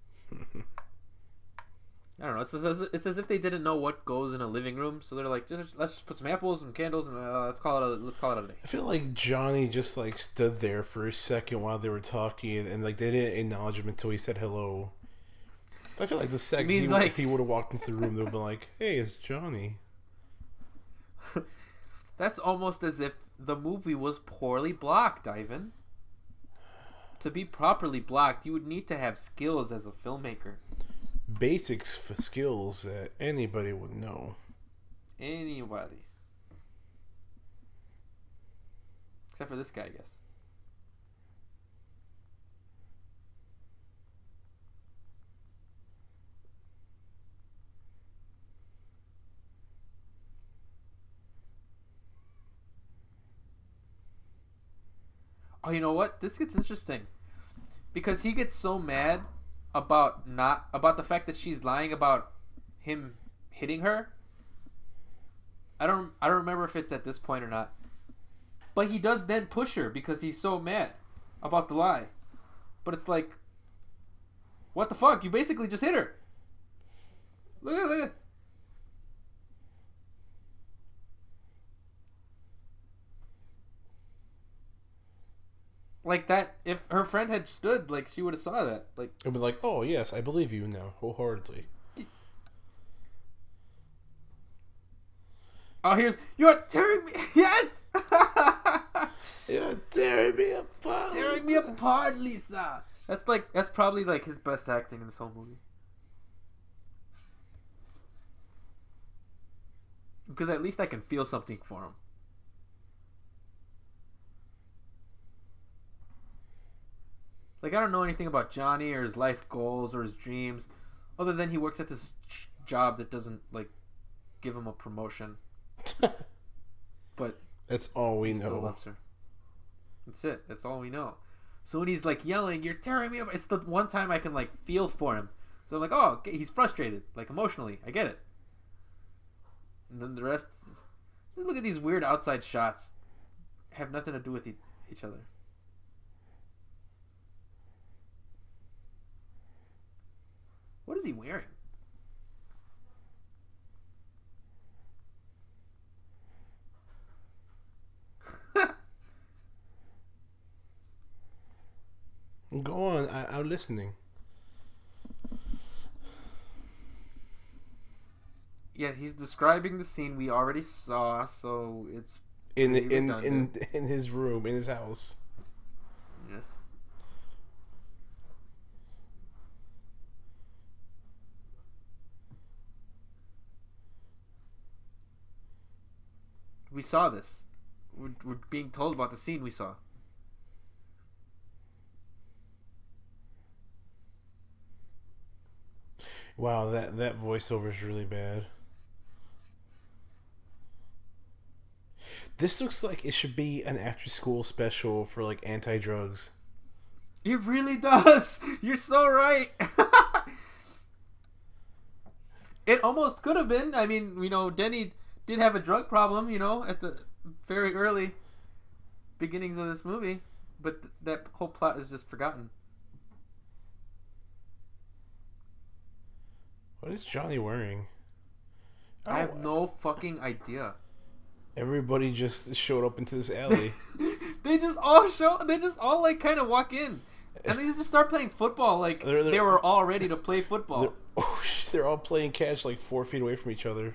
S1: I don't know. It's as if they didn't know what goes in a living room, so they're like, let's just put some apples and candles and let's call it a day.
S2: I feel like Johnny just like stood there for a second while they were talking, and like they didn't acknowledge him until he said hello. I feel like the second he would have walked into the room, they would be like, "Hey, it's Johnny."
S1: That's almost as if the movie was poorly blocked, Ivan. To be properly blocked, you would need to have skills as a filmmaker.
S2: Basics for skills that anybody would know.
S1: Anybody. Except for this guy, I guess. Oh, you know what? This gets interesting. Because he gets so mad about the fact that she's lying about him hitting her. I don't remember if it's at this point or not. But he does then push her because he's so mad about the lie. But it's like, what the fuck? You basically just hit her. Look at it. Like that, if her friend had stood, like she would have saw that. Like,
S2: it'd be like, "Oh yes, I believe you now, wholeheartedly."
S1: Oh, you're tearing me. Yes.
S2: You're tearing me apart.
S1: Tearing me apart, Lisa. That's probably like his best acting in this whole movie. Because at least I can feel something for him. Like, I don't know anything about Johnny or his life goals or his dreams, other than he works at this job that doesn't, like, give him a promotion. But
S2: that's all we know.
S1: Still loves her. That's it. That's all we know. So when he's, like, yelling, "You're tearing me up," it's the one time I can, like, feel for him. So I'm like, oh, okay, he's frustrated, like, emotionally. I get it. And then the rest, just look at these weird outside shots. Have nothing to do with each other. What is he wearing?
S2: Go on, I'm listening.
S1: Yeah, he's describing the scene we already saw, so it's
S2: in his room, in his house.
S1: Yes. We saw this. We're being told about the scene we saw.
S2: Wow, that voiceover is really bad. This looks like it should be an after-school special for like anti-drugs.
S1: It really does. You're so right. It almost could have been. I mean, Denny did have a drug problem, at the very early beginnings of this movie, but that whole plot is just forgotten.
S2: What is Johnny wearing?
S1: I have no fucking idea.
S2: Everybody just showed up into this alley.
S1: They just all like kind of walk in, and they just start playing football like they were all ready to play football.
S2: They're all playing catch like 4 feet away from each other.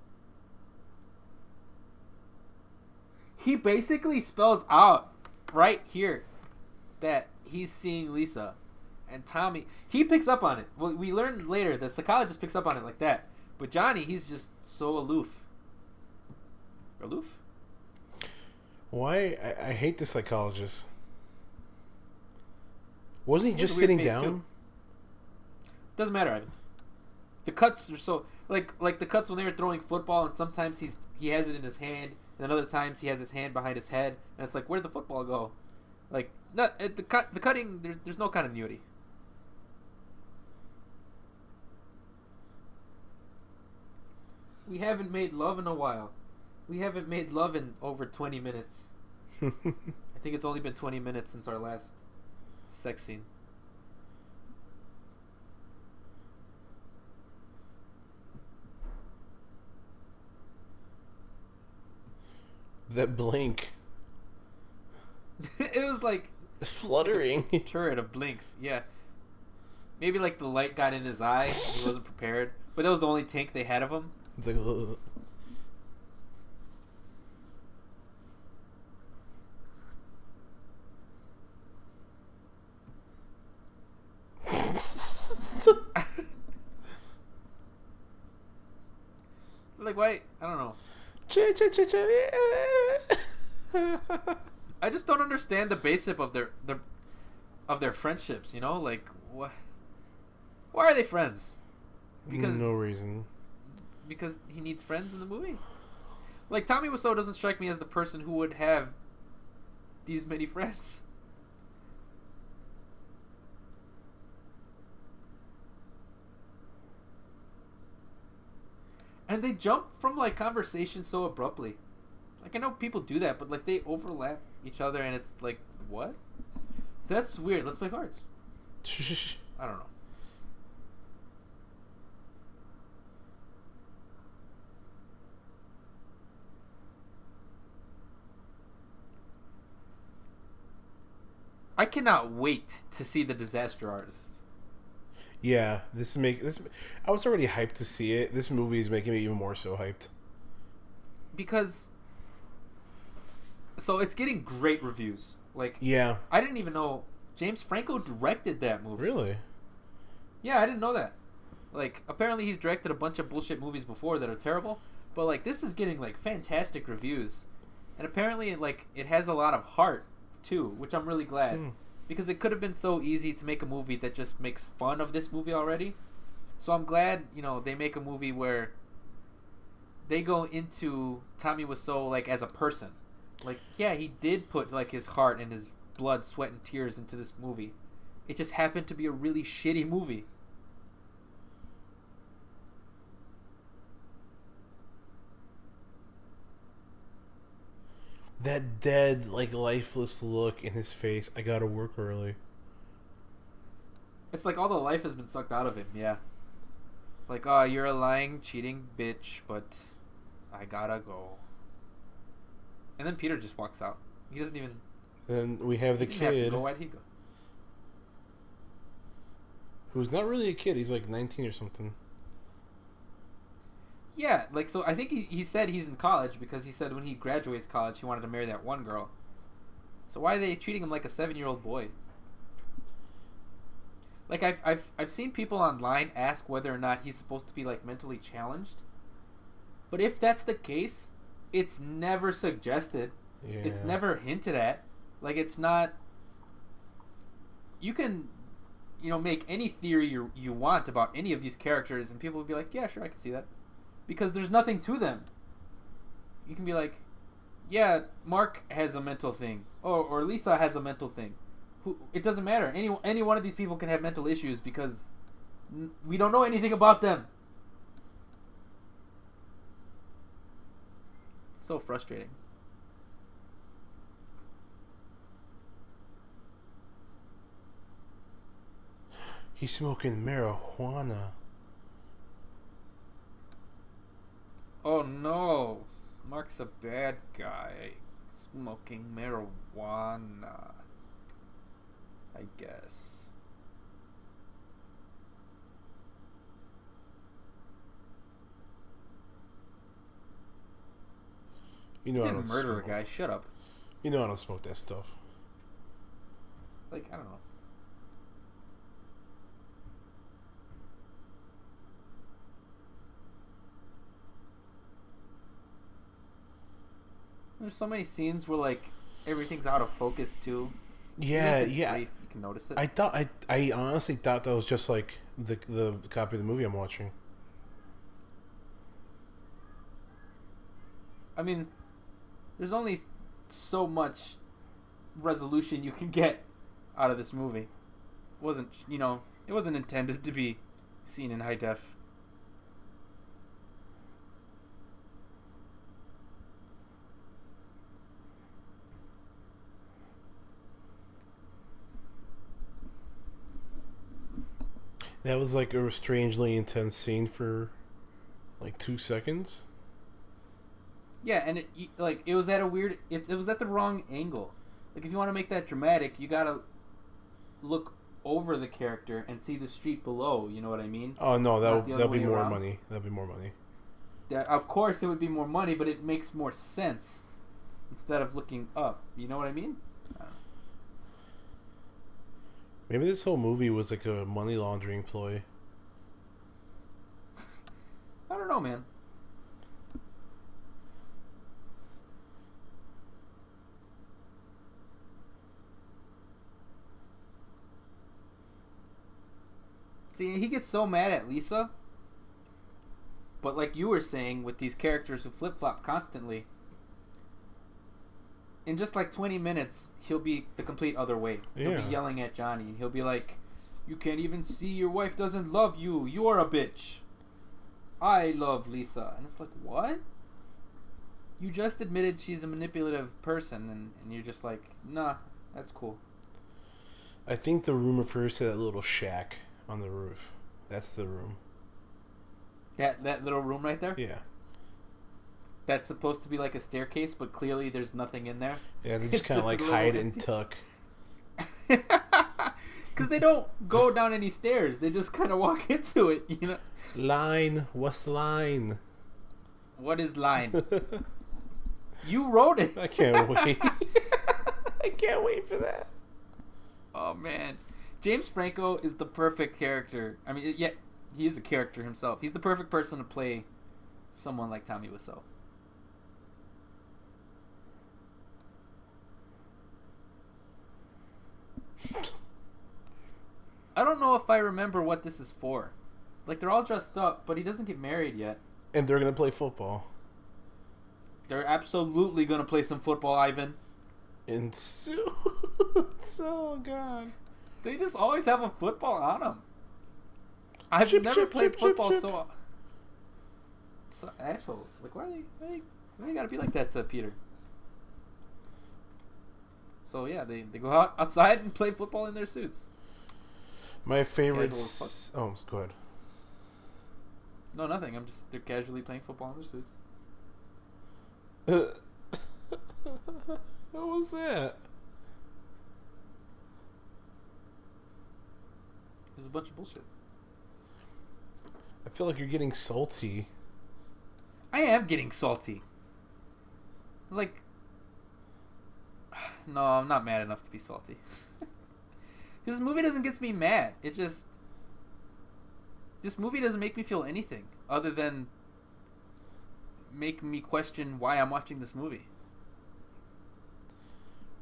S1: he basically spells out right here that he's seeing Lisa, and Tommy, he picks up on it. Well, we learn later that psychologist picks up on it like that, but Johnny, he's just so aloof. Aloof?
S2: Why? I hate the psychologist. Wasn't he just
S1: Weird
S2: sitting
S1: face,
S2: down?
S1: too. Doesn't matter, Ivan. The cuts are so like the cuts when they were throwing football, and sometimes he has it in his hand, and then other times he has his hand behind his head, and it's like, where did the football go? Like, not the cutting. There's no continuity. We haven't made love in a while. We haven't made love in over 20 minutes. I think it's only been 20 minutes since our last sex scene.
S2: That blink.
S1: It was like
S2: Fluttering.
S1: turret of blinks. Yeah. Maybe like the light got in his eye and he wasn't prepared. But that was the only tank they had of him.
S2: It's like, ugh.
S1: Like, why? I don't know. I just don't understand the basic of their friendships. You know, like what? Why are they friends? Because
S2: no reason.
S1: Because he needs friends in the movie. Like Tommy Wiseau doesn't strike me as the person who would have these many friends. And they jump from like conversation so abruptly. Like I know people do that, but like they overlap each other, and it's like, what? That's weird. Let's play cards. I don't know. I cannot wait to see The Disaster Artist.
S2: Yeah, this. I was already hyped to see it. This movie is making me even more so hyped.
S1: Because so it's getting great reviews. Like,
S2: yeah,
S1: I didn't even know James Franco directed that movie.
S2: Really?
S1: Yeah, I didn't know that. Like, apparently he's directed a bunch of bullshit movies before that are terrible, but like this is getting like fantastic reviews, and apparently like it has a lot of heart too, which I'm really glad. Because it could have been so easy to make a movie that just makes fun of this movie already. So I'm glad, they make a movie where they go into Tommy Wiseau like as a person. Like, yeah, he did put like his heart and his blood, sweat, and tears into this movie. It just happened to be a really shitty movie.
S2: That dead, like, lifeless look in his face. I gotta work early.
S1: It's like all the life has been sucked out of him, yeah. Like, oh, you're a lying, cheating bitch, but I gotta go. And then Peter just walks out. He doesn't even...
S2: Then we have the
S1: he didn't have to
S2: kid,
S1: go. Why'd he go?
S2: who's not really a kid. He's like 19 or something.
S1: Yeah, like, so I think he said he's in college because he said when he graduates college he wanted to marry that one girl. So why are they treating him like a 7-year-old boy? Like, I've seen people online ask whether or not he's supposed to be, like, mentally challenged. But if that's the case, it's never suggested.
S2: Yeah.
S1: It's never hinted at. Like, it's not... You can, make any theory you want about any of these characters, and people will be like, yeah, sure, I can see that. Because there's nothing to them. You can be like, yeah, Mark has a mental thing. Or Lisa has a mental thing. It doesn't matter. Any one of these people can have mental issues because we don't know anything about them. So frustrating.
S2: He's smoking marijuana.
S1: Oh no. Mark's a bad guy. Smoking marijuana. I guess.
S2: You
S1: You
S2: know I
S1: didn't
S2: don't
S1: murder
S2: smoke.
S1: a guy. Shut up.
S2: You know I don't smoke that stuff.
S1: Like, I don't know. There's so many scenes where, like, everything's out of focus, too.
S2: Yeah,
S1: Even if it's
S2: yeah.
S1: brief, you can notice it.
S2: I honestly thought that was just like the copy of the movie I'm watching.
S1: I mean, there's only so much resolution you can get out of this movie. It wasn't intended to be seen in high def.
S2: That was like a strangely intense scene for like 2 seconds.
S1: Yeah, and it was at a weird. It was at the wrong angle. Like, if you want to make that dramatic, you gotta look over the character and see the street below. You know what I mean?
S2: Oh no,
S1: Not the other
S2: that'll be
S1: way
S2: more
S1: around.
S2: money. That'll be more money.
S1: Of course, it would be more money, but it makes more sense instead of looking up. You know what I mean?
S2: Maybe this whole movie was like a money laundering ploy.
S1: I don't know, man. See, he gets so mad at Lisa, but like you were saying, with these characters who flip-flop constantly, in just like 20 minutes, he'll be the complete other way. He'll
S2: Yeah.
S1: be yelling at Johnny, and he'll be like, "You can't even see your wife doesn't love you. You're a bitch. I love Lisa." And it's like, what? You just admitted she's a manipulative person, and you're just like, nah, that's cool.
S2: I think the room refers to that little shack on the roof. That's the room.
S1: That little room right there?
S2: Yeah.
S1: That's supposed to be like a staircase, but clearly there's nothing in there.
S2: Yeah, they
S1: It's
S2: just kind of
S1: just a
S2: like
S1: little
S2: hide
S1: empty-
S2: and tuck.
S1: Because they don't go down any stairs. They just kind of walk into it, you know?
S2: Line. What's the line?
S1: What is line? You wrote it.
S2: I can't wait. I can't wait for that.
S1: Oh, man. James Franco is the perfect character. I mean, yeah, he is a character himself. He's the perfect person to play someone like Tommy Wiseau. I don't know if I remember what this is for. Like, they're all dressed up, but he doesn't get married yet.
S2: And they're gonna play football.
S1: They're absolutely going to play some football, Ivan.
S2: And so, oh god.
S1: They just always have a football on them. I've
S2: Chip,
S1: never
S2: chip,
S1: played
S2: chip, chip,
S1: football
S2: chip.
S1: so assholes. Like, why they gotta be like that to Peter? So yeah, they go outside and play football in their suits.
S2: My favorite.
S1: Casual as
S2: Oh, go ahead.
S1: No, nothing. They're casually playing football in their suits.
S2: What was that?
S1: There's a bunch of bullshit.
S2: I feel like you're getting salty.
S1: I am getting salty. Like, no, I'm not mad enough to be salty. This movie doesn't get me mad. This movie doesn't make me feel anything other than make me question why I'm watching this movie.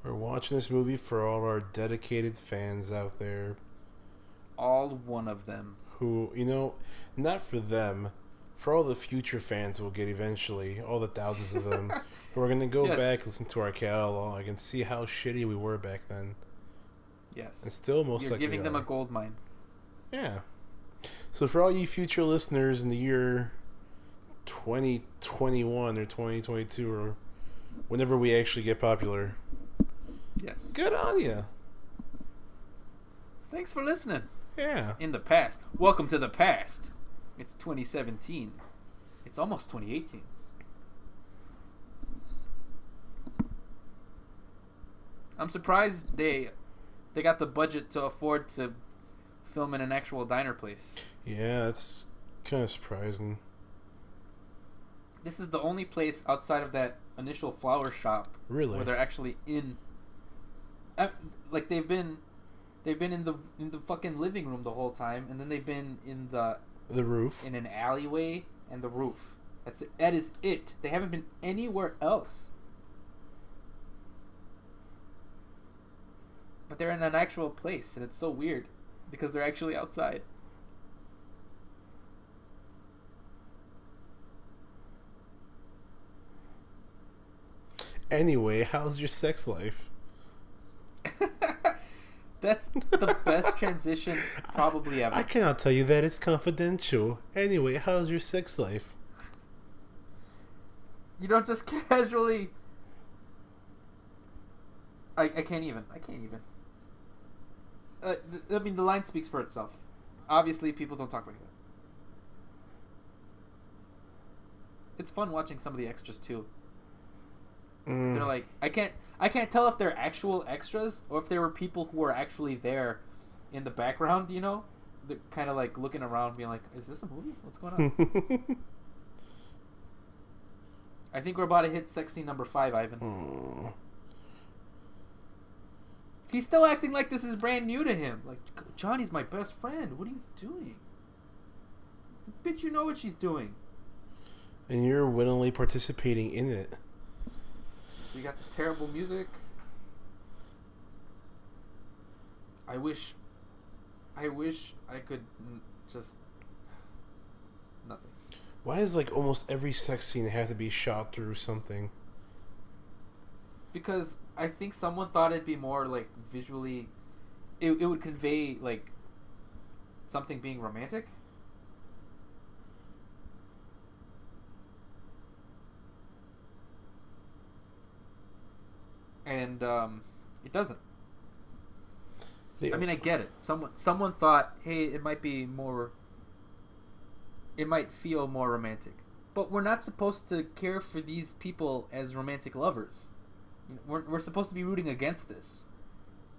S2: We're watching this movie for all our dedicated fans out there.
S1: All one of them.
S2: Who, not for them, for all the future fans we'll get eventually, all the thousands of them, who are going to go
S1: Yes.
S2: back, listen to our catalog, and see how shitty we were back then.
S1: Yes.
S2: And still most
S1: You're
S2: likely
S1: giving them a
S2: are.
S1: gold mine.
S2: Yeah. So for all you future listeners in the year 2021 or 2022 or whenever we actually get popular,
S1: Yes.
S2: good on you.
S1: Thanks for listening.
S2: Yeah.
S1: In the past. Welcome to the past. It's 2017. It's almost 2018. I'm surprised they got the budget to afford to film in an actual diner place.
S2: Yeah, that's kind of surprising.
S1: This is the only place outside of that initial flower shop.
S2: Really?
S1: Where they're actually in. Like they've been in the fucking living room the whole time, and then they've been in the
S2: roof,
S1: in an alleyway, and the roof. That is it. They haven't been anywhere else. But they're in an actual place, and it's so weird because they're actually outside.
S2: Anyway, how's your sex life?
S1: That's the best transition probably ever.
S2: I cannot tell you that. It's confidential. Anyway, how's your sex life?
S1: You don't just casually... I can't even. I mean, the line speaks for itself. Obviously, people don't talk like that. It's fun watching some of the extras, too. They're like, I can't tell if they're actual extras or if they were people who were actually there in the background, you know? They're kind of like looking around being like, is this a movie? What's going on? I think we're about to hit sex scene number 5, Ivan. He's still acting like this is brand new to him. Like, Johnny's my best friend. What are you doing? Bitch, you know what she's doing.
S2: And you're willingly participating in it.
S1: You got the terrible music. I wish I could just nothing.
S2: Why does like almost every sex scene have to be shot through something?
S1: Because I think someone thought it'd be more like visually, it would convey like something being romantic. And it doesn't.
S2: Yeah.
S1: I mean, I get it. Someone thought, hey, it might feel more romantic. But we're not supposed to care for these people as romantic lovers. We're supposed to be rooting against this.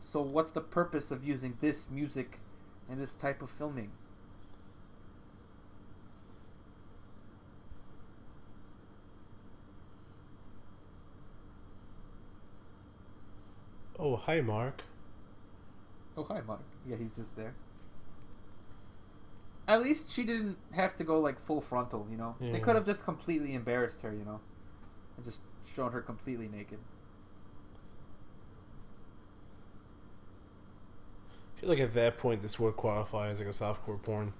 S1: So what's the purpose of using this music and this type of filming?
S2: Oh, hi, Mark.
S1: Oh, hi, Mark. Yeah, he's just there. At least she didn't have to go like full frontal, you know?
S2: Yeah.
S1: They could have just completely embarrassed her, you know? And just shown her completely naked.
S2: I feel like at that point this would qualify as like a softcore porn.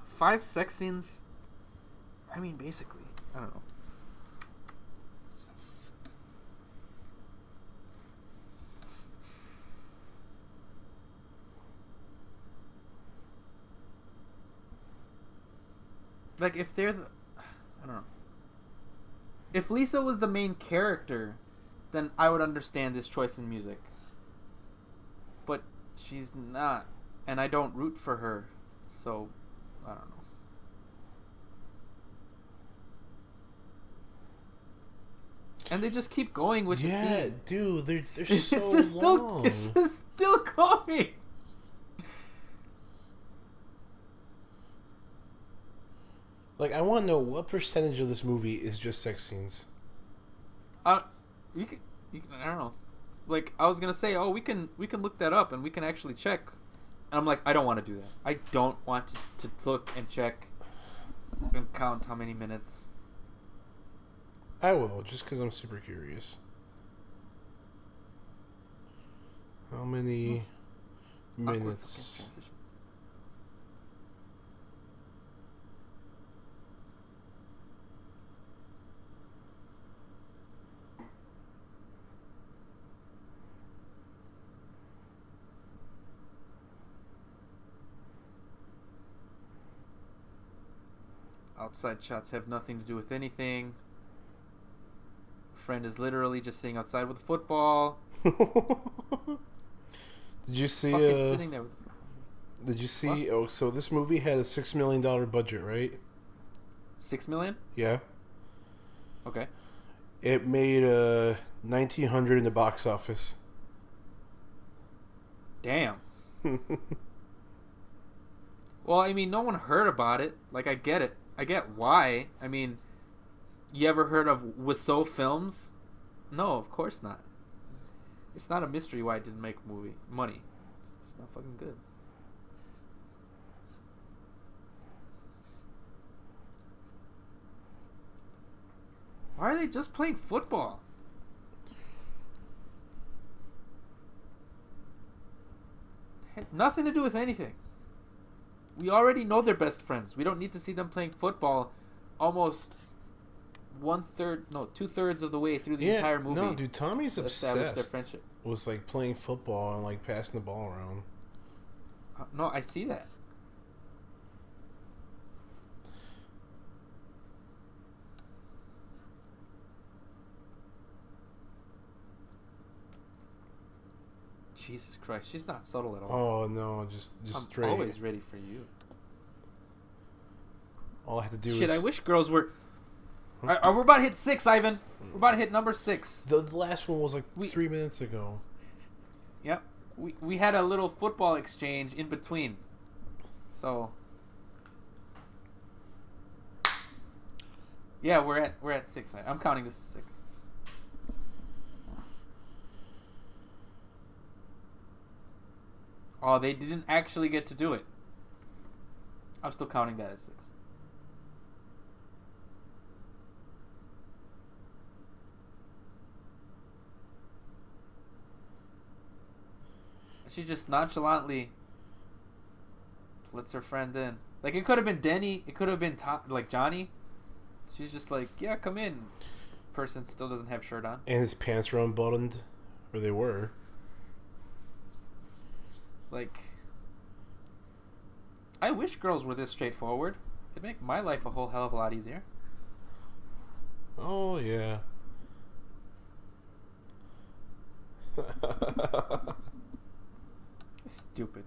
S1: 5 sex scenes? I mean, basically. I don't know. Like, if they're I don't know. If Lisa was the main character, then I would understand this choice in music. But she's not. And I don't root for her. So, I don't know. And they just keep going with the scene.
S2: Yeah, dude, they're so
S1: it's just
S2: long.
S1: It's just still going.
S2: Like, I want to know what percentage of this movie is just sex scenes.
S1: You can, I don't know. Like, I was gonna say, oh, we can look that up and we can actually check. And I'm like, I don't want to do that. I don't want to look and check and count how many minutes.
S2: I will, just because I'm super curious. How many minutes?
S1: Outside shots have nothing to do with anything. Friend is literally just sitting outside with a football.
S2: Did you see?
S1: Sitting there with
S2: Did you see?
S1: What?
S2: Oh, so this movie had a $6 million budget, right?
S1: 6 million?
S2: Yeah.
S1: Okay.
S2: It made $1,900 in the box office.
S1: Damn. Well, I mean, no one heard about it. Like, I get it. I get why. I mean, You ever heard of Wiseau Films? No, of course not. It's not a mystery why it didn't make money. It's not fucking good. Why are they just playing football? Had nothing to do with anything. We already know they're best friends. We don't need to see them playing football almost 2/3 of the way through the entire movie.
S2: No, dude, Tommy's obsessed.
S1: Their friendship.
S2: Was like playing football and like passing the ball around.
S1: No, I see that. Jesus Christ, she's not subtle at all.
S2: Oh no, just
S1: I'm
S2: straight.
S1: always ready for you.
S2: All I have to do is.
S1: Shit, I wish girls were. We're about to hit 6, Ivan. We're about to hit number 6.
S2: The last one was like 3 minutes ago.
S1: Yep. We had a little football exchange in between. So. Yeah, we're at 6. I'm counting this as 6. Oh, they didn't actually get to do it. I'm still counting that as 6. She just nonchalantly lets her friend in. Like, it could have been Denny. It could have been Johnny. She's just like, yeah, come in. Person still doesn't have shirt on.
S2: And his pants are unbuttoned. Or they were.
S1: Like, I wish girls were this straightforward. It'd make my life a whole hell of a lot easier.
S2: Oh, yeah.
S1: Stupid.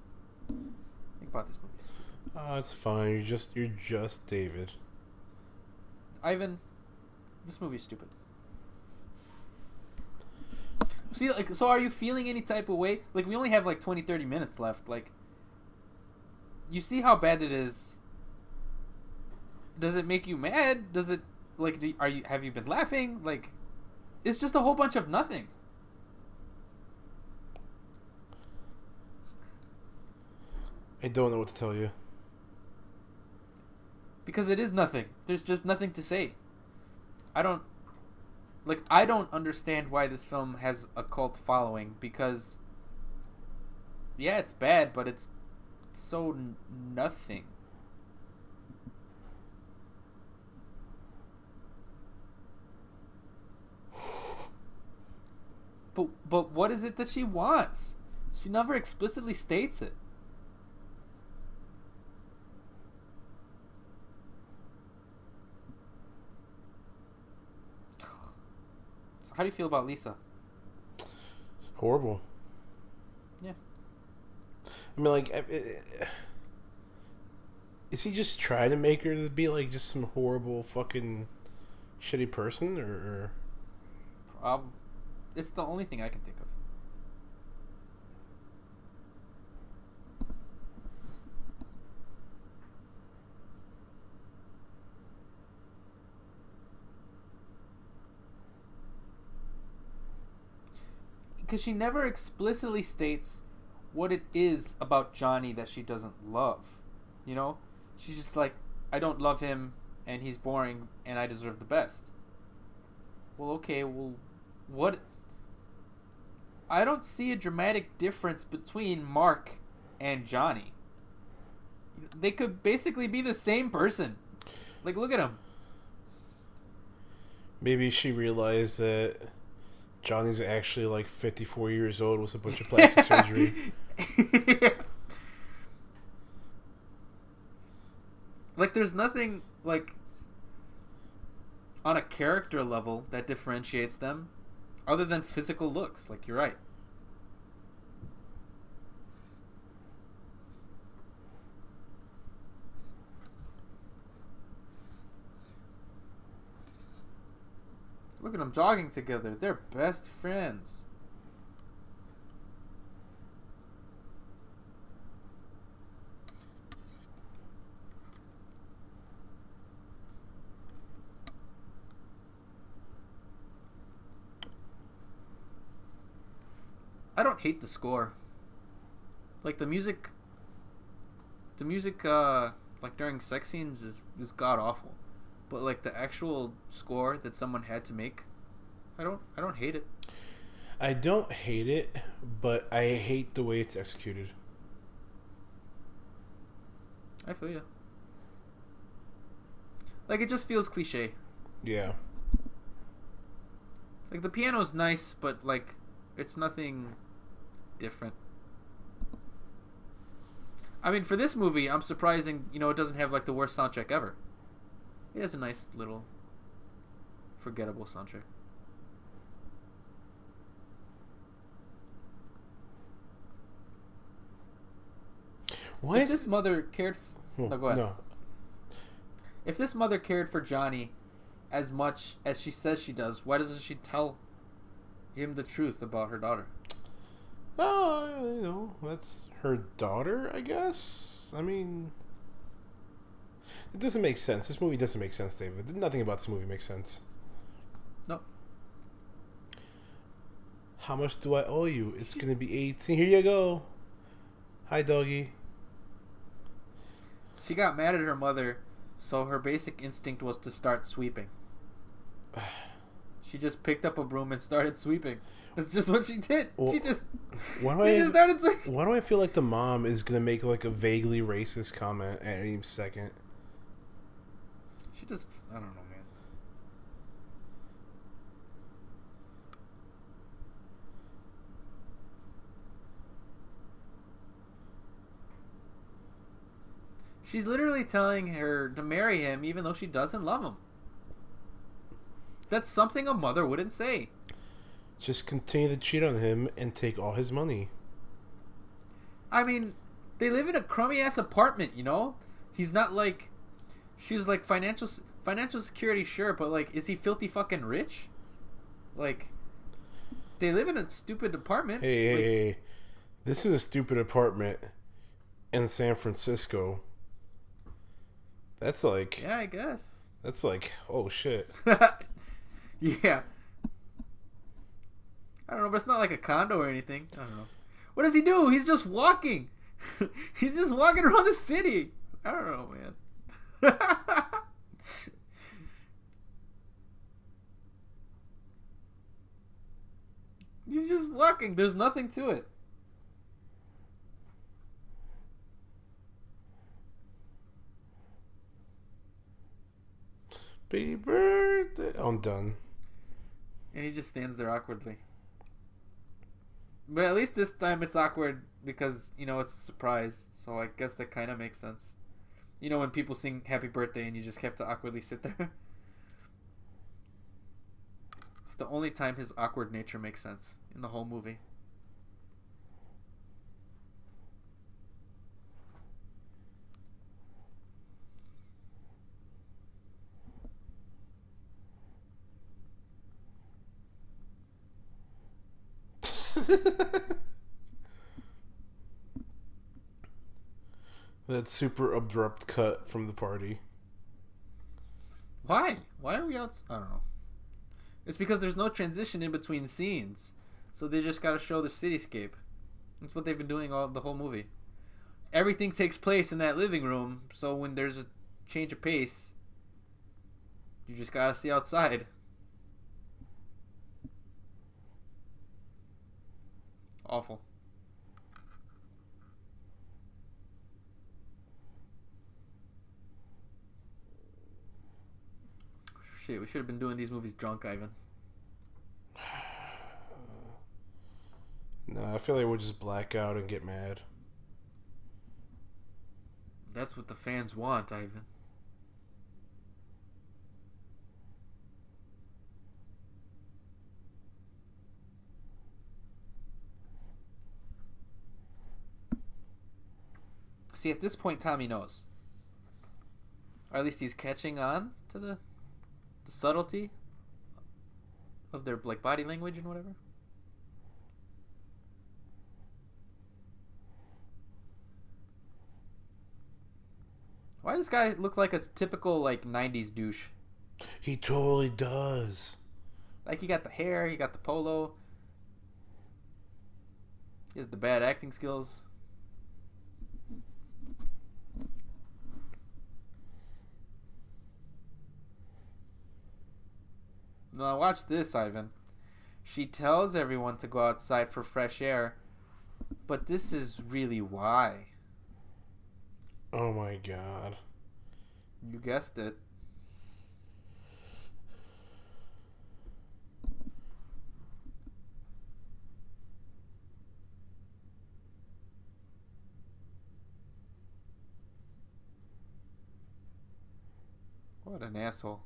S1: Think about this movie. Stupid.
S2: Oh, it's fine. You're just David.
S1: Ivan, this movie's stupid. See, like, so are you feeling any type of way? Like, we only have like 20, 30 minutes left. Like, you see how bad it is. Does it make you mad? Does it, like, have you been laughing? Like, it's just a whole bunch of nothing.
S2: I don't know what to tell you.
S1: Because it is nothing. There's just nothing to say. I don't understand why this film has a cult following, because yeah, it's bad, but it's so nothing. But what is it that she wants? She never explicitly states it. How do you feel about Lisa?
S2: Horrible.
S1: Yeah.
S2: I mean, like, is he just trying to make her to be like just some horrible fucking shitty person, or?
S1: It's the only thing I can think of. Because she never explicitly states what it is about Johnny that she doesn't love. You know? She's just like, I don't love him, and he's boring, and I deserve the best. Well, okay, well, what? I don't see a dramatic difference between Mark and Johnny. They could basically be the same person. Like, look at him.
S2: Maybe she realized that Johnny's actually like 54 years old with a bunch of plastic surgery.
S1: Like, there's nothing, like, on a character level that differentiates them other than physical looks. Like, you're right. Look at them jogging together. They're best friends. I don't hate the score. Like the music like during sex scenes is god awful. But like the actual score that someone had to make, I don't hate it.
S2: I don't hate it, but I hate the way it's executed.
S1: I feel you. Like it just feels cliche.
S2: Yeah.
S1: Like the piano's nice, but like it's nothing different. I mean, for this movie, I'm surprising, it doesn't have like the worst soundtrack ever. It has a nice little forgettable soundtrack.
S2: Why
S1: if
S2: is
S1: this mother cared no, go ahead.
S2: No.
S1: If this mother cared for Johnny as much as she says she does, why doesn't she tell him the truth about her daughter?
S2: That's her daughter, I guess. I mean, it doesn't make sense. This movie doesn't make sense, David. Nothing about this movie makes sense.
S1: No.
S2: How much do I owe you? It's gonna be 18. Here you go. Hi, doggy.
S1: She got mad at her mother, so her basic instinct was to start sweeping. She just picked up a broom and started sweeping. That's just what she did.
S2: Well,
S1: she just
S2: started sweeping. Why do I feel like the mom is gonna make like a vaguely racist comment at any second?
S1: She just, I don't know, man. She's literally telling her to marry him even though she doesn't love him. That's something a mother wouldn't say.
S2: Just continue to cheat on him and take all his money.
S1: I mean, they live in a crummy ass apartment, He's not like, she was like financial security, sure, but like, is he filthy fucking rich? Like, they live in a stupid apartment.
S2: Hey, this is a stupid apartment in San Francisco. That's like,
S1: yeah, I guess.
S2: That's like, oh shit.
S1: Yeah. I don't know, but it's not like a condo or anything. I don't know. What does he do? He's just walking. He's just walking around the city. I don't know, man. He's just walking. There's nothing to it.
S2: Happy birthday. I'm done.
S1: And he just stands there awkwardly. But at least this time it's awkward because, it's a surprise. So I guess that kind of makes sense. When people sing happy birthday and you just have to awkwardly sit there. It's the only time his awkward nature makes sense in the whole movie.
S2: That super abrupt cut from the party.
S1: Why? Why are we out? I don't know. It's because there's no transition in between scenes. So they just got to show the cityscape. That's what they've been doing the whole movie. Everything takes place in that living room. So when there's a change of pace, you just got to see outside. Awful. Shit, we should have been doing these movies drunk, Ivan.
S2: No, I feel like we'll just black out and get mad.
S1: That's what the fans want, Ivan. See, at this point, Tommy knows. Or at least he's catching on to the subtlety of their like body language and whatever. Why does this guy look like a typical like 90s douche?
S2: He totally does.
S1: Like he got the hair, he got the polo. He has the bad acting skills. Now watch this, Ivan. She tells everyone to go outside for fresh air, but this is really why.
S2: Oh my god.
S1: You guessed it. What an asshole.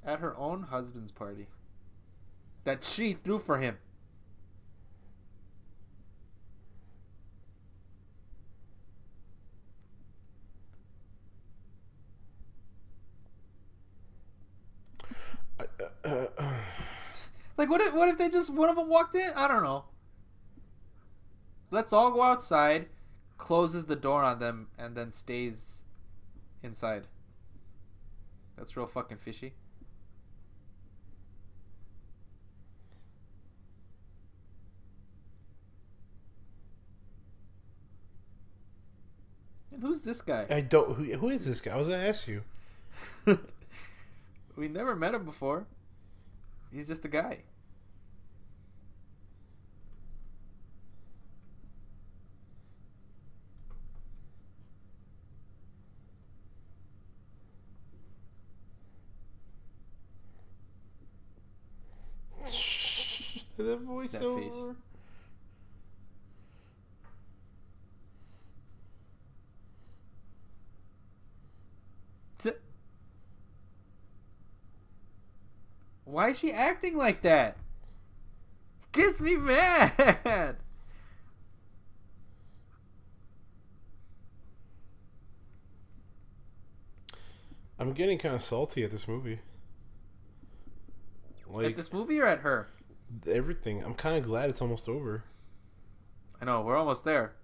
S1: At her own husband's party. That she threw for him. Like, what if they just, one of them walked in? I don't know. Let's all go outside, closes the door on them, and then stays inside. That's real fucking fishy. And who's this guy?
S2: I don't. Who is this guy? I was gonna ask you.
S1: We never met him before. He's just a guy.
S2: That voiceover.
S1: That face. Why is she acting like that? Gets me mad.
S2: I'm getting kind of salty at this movie. Like,
S1: at this movie or at her?
S2: Everything. I'm kind of glad it's almost over.
S1: I know, we're almost there.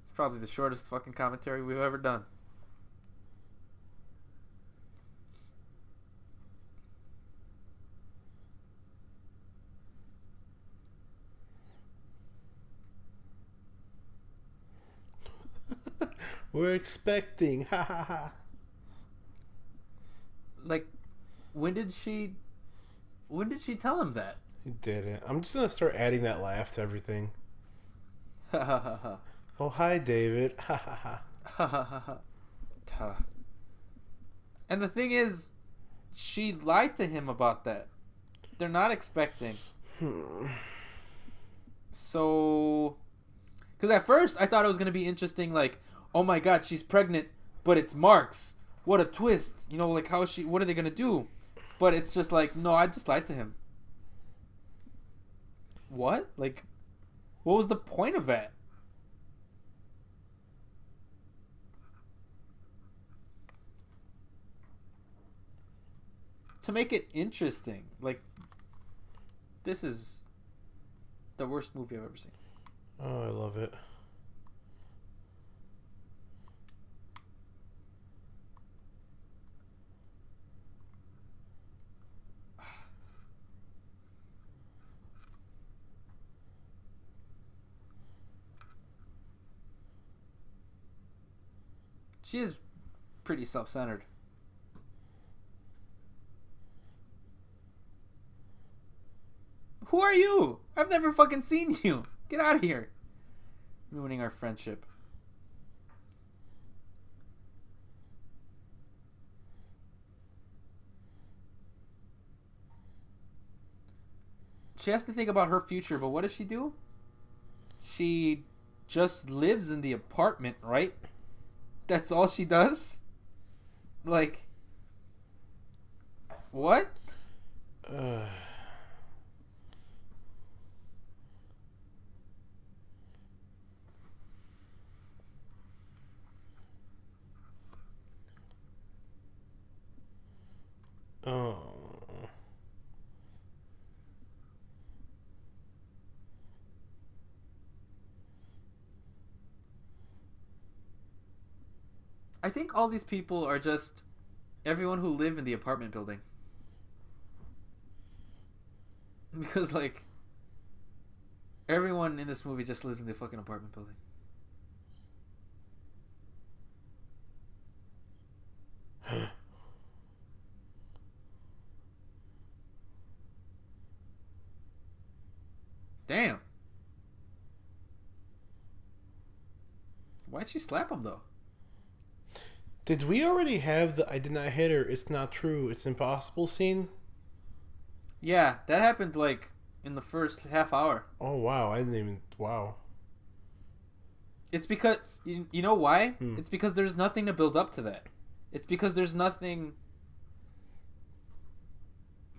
S1: It's probably the shortest fucking commentary we've ever done.
S2: We're expecting. Ha ha ha.
S1: Like, when did she tell him that?
S2: He didn't. I'm just gonna start adding that laugh to everything.
S1: Ha ha ha ha.
S2: Oh, hi, David. Ha ha ha.
S1: Ha ha ha ha. And the thing is, she lied to him about that. They're not expecting. So, because at first I thought it was gonna be interesting, like, oh my god, she's pregnant, but it's Mark's. What a twist. You know, like, how is she, what are they gonna do? But it's just like, no, I just lied to him. What? Like, what was the point of that? To make it interesting. Like, this is the worst movie I've ever seen.
S2: Oh, I love it.
S1: She is pretty self-centered. Who are you? I've never fucking seen you. Get out of here. Ruining our friendship. She has to think about her future, but what does she do? She just lives in the apartment, right? That's all she does? Like, what?
S2: Oh.
S1: I think all these people are just everyone who lived in the apartment building. Because, like, everyone in this movie just lives in the fucking apartment building. Damn. Why'd she slap him, though?
S2: Did we already have the "I did not hit her, it's not true, it's impossible" scene?
S1: Yeah, that happened, like, in the first half hour.
S2: Oh, wow. I didn't even... Wow.
S1: It's because... You know why? It's because there's nothing to build up to that. It's because there's nothing...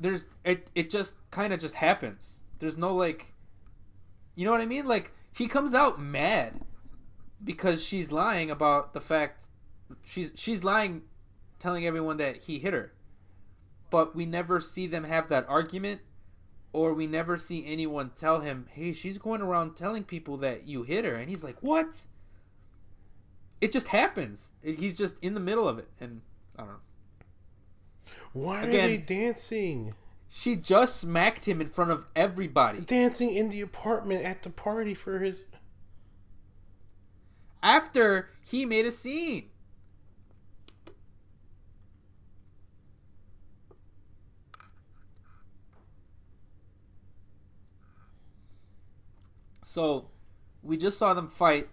S1: There's... It just kind of just happens. There's no, like... You know what I mean? Like, he comes out mad because she's lying about the fact... She's lying, telling everyone that he hit her. But we never see them have that argument, or we never see anyone tell him, hey, she's going around telling people that you hit her. And he's like, what? It just happens. He's just in the middle of it. And I don't know.
S2: Why are they dancing?
S1: She just smacked him in front of everybody.
S2: Dancing in the apartment at the party for his...
S1: After he made a scene. So, we just saw them fight,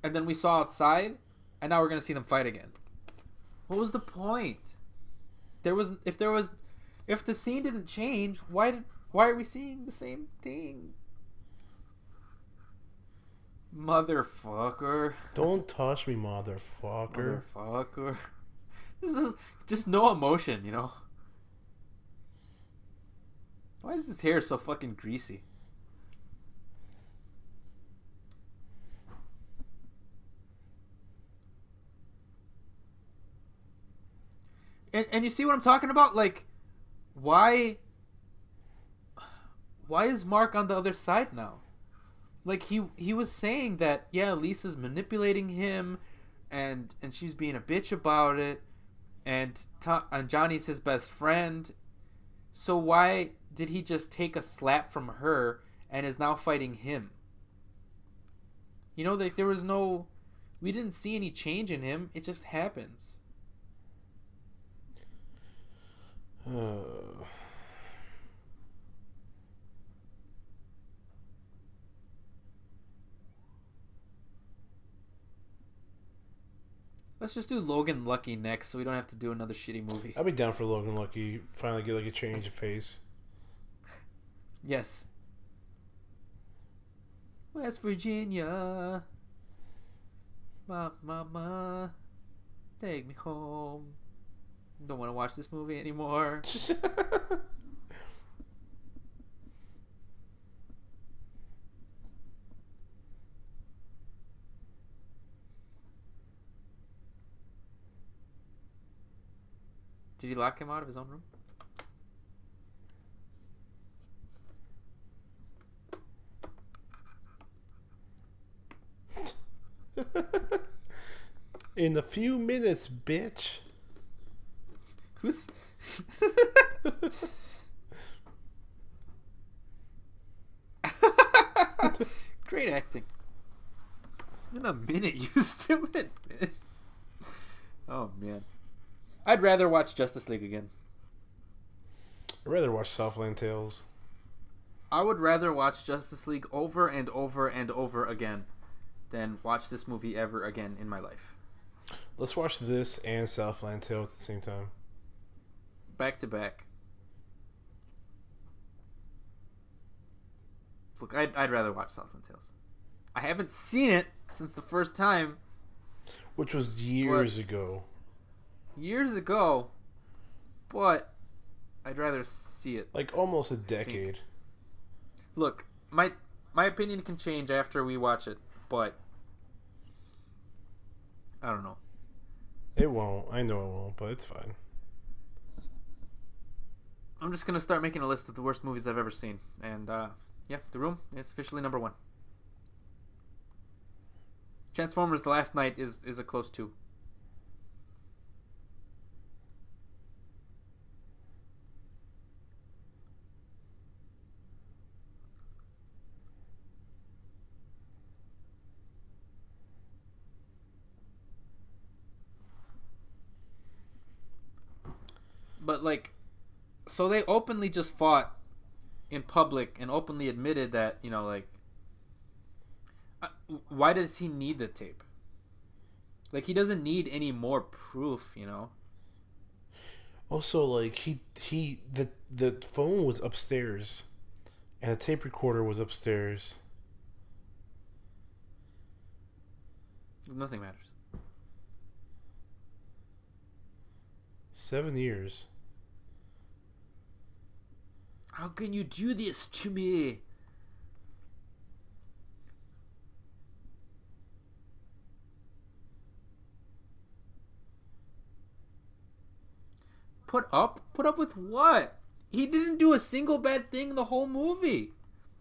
S1: and then we saw outside, and now we're gonna see them fight again. What was the point? If the scene didn't change, why are we seeing the same thing? Motherfucker.
S2: Don't touch me, motherfucker.
S1: Motherfucker. This is just no emotion, you know? Why is his hair so fucking greasy? And you see what I'm talking about? Like, why is Mark on the other side now? Like, he was saying that, yeah, Lisa's manipulating him, and she's being a bitch about it, and Johnny's his best friend. So why did he just take a slap from her and is now fighting him? You know, like, we didn't see any change in him. It just happens. Let's just do Logan Lucky next, so we don't have to do another shitty movie.
S2: I'll be down for Logan Lucky. Finally get like a change of pace.
S1: Yes. West Virginia, mama, take me home. Don't want to watch this movie anymore. Did he lock him out of his own room?
S2: In a few minutes, bitch.
S1: Who's... Great acting. In a minute, you stupid bitch. Oh, man. I'd rather watch Justice League again.
S2: I'd rather watch Southland Tales.
S1: I would rather watch Justice League over and over and over again than watch this movie ever again in my life.
S2: Let's watch this and Southland Tales at the same time.
S1: Back to back. Look, I'd rather watch Southland Tales. I haven't seen it since the first time.
S2: Which was years ago.
S1: Years ago. But I'd rather see it.
S2: Like almost a decade.
S1: Look, my opinion can change after we watch it, but I don't know.
S2: It won't. I know it won't, but it's fine.
S1: I'm just gonna start making a list of the worst movies I've ever seen, and yeah, The Room is officially number 1. Transformers: The Last Night is a close 2. But like, so they openly just fought in public and openly admitted that, you know, like, why does he need the tape? Like, he doesn't need any more proof, you know.
S2: Also, like the phone was upstairs, and the tape recorder was upstairs.
S1: Nothing matters.
S2: 7 years.
S1: How can you do this to me? Put up? Put up with what? He didn't do a single bad thing the whole movie.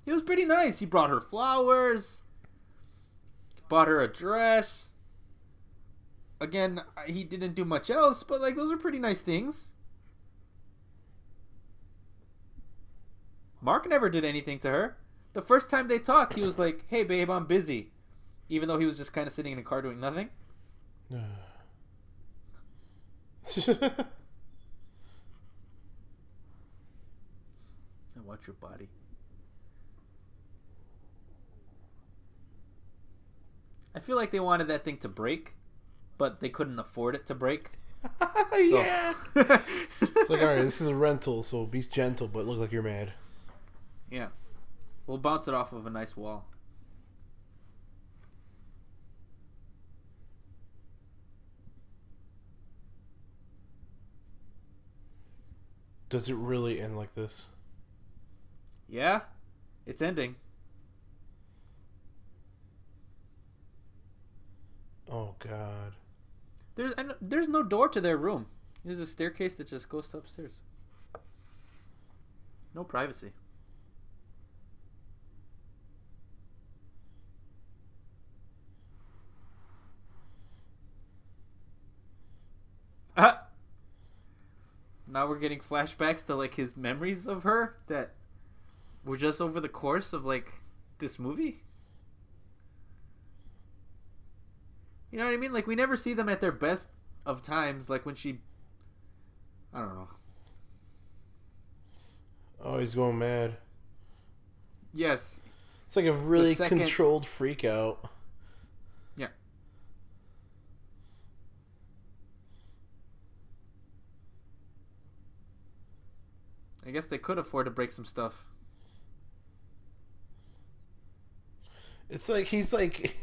S1: He was pretty nice. He brought her flowers. Bought her a dress. Again, he didn't do much else, but like those are pretty nice things. Mark never did anything to her. The first time they talked, he was like, "Hey babe, I'm busy." Even though he was just kind of sitting in a car doing nothing.
S2: I
S1: Watch your body. I feel like they wanted that thing to break, but they couldn't afford it to break.
S2: Yeah. It's like, alright, this is a rental, so be gentle, but look like you're mad.
S1: Yeah. We'll bounce it off of a nice wall.
S2: Does it really end like this?
S1: Yeah. It's ending.
S2: Oh, God.
S1: There's no door to their room. There's a staircase that just goes to upstairs. No privacy. Now we're getting flashbacks to like his memories of her that were just over the course of like this movie. You know what I mean? Like we never see them at their best of times, like when she, I don't know.
S2: Oh, he's going mad.
S1: Yes.
S2: It's like a really controlled freak out.
S1: Yeah. I guess they could afford to break some stuff.
S2: It's like he's like,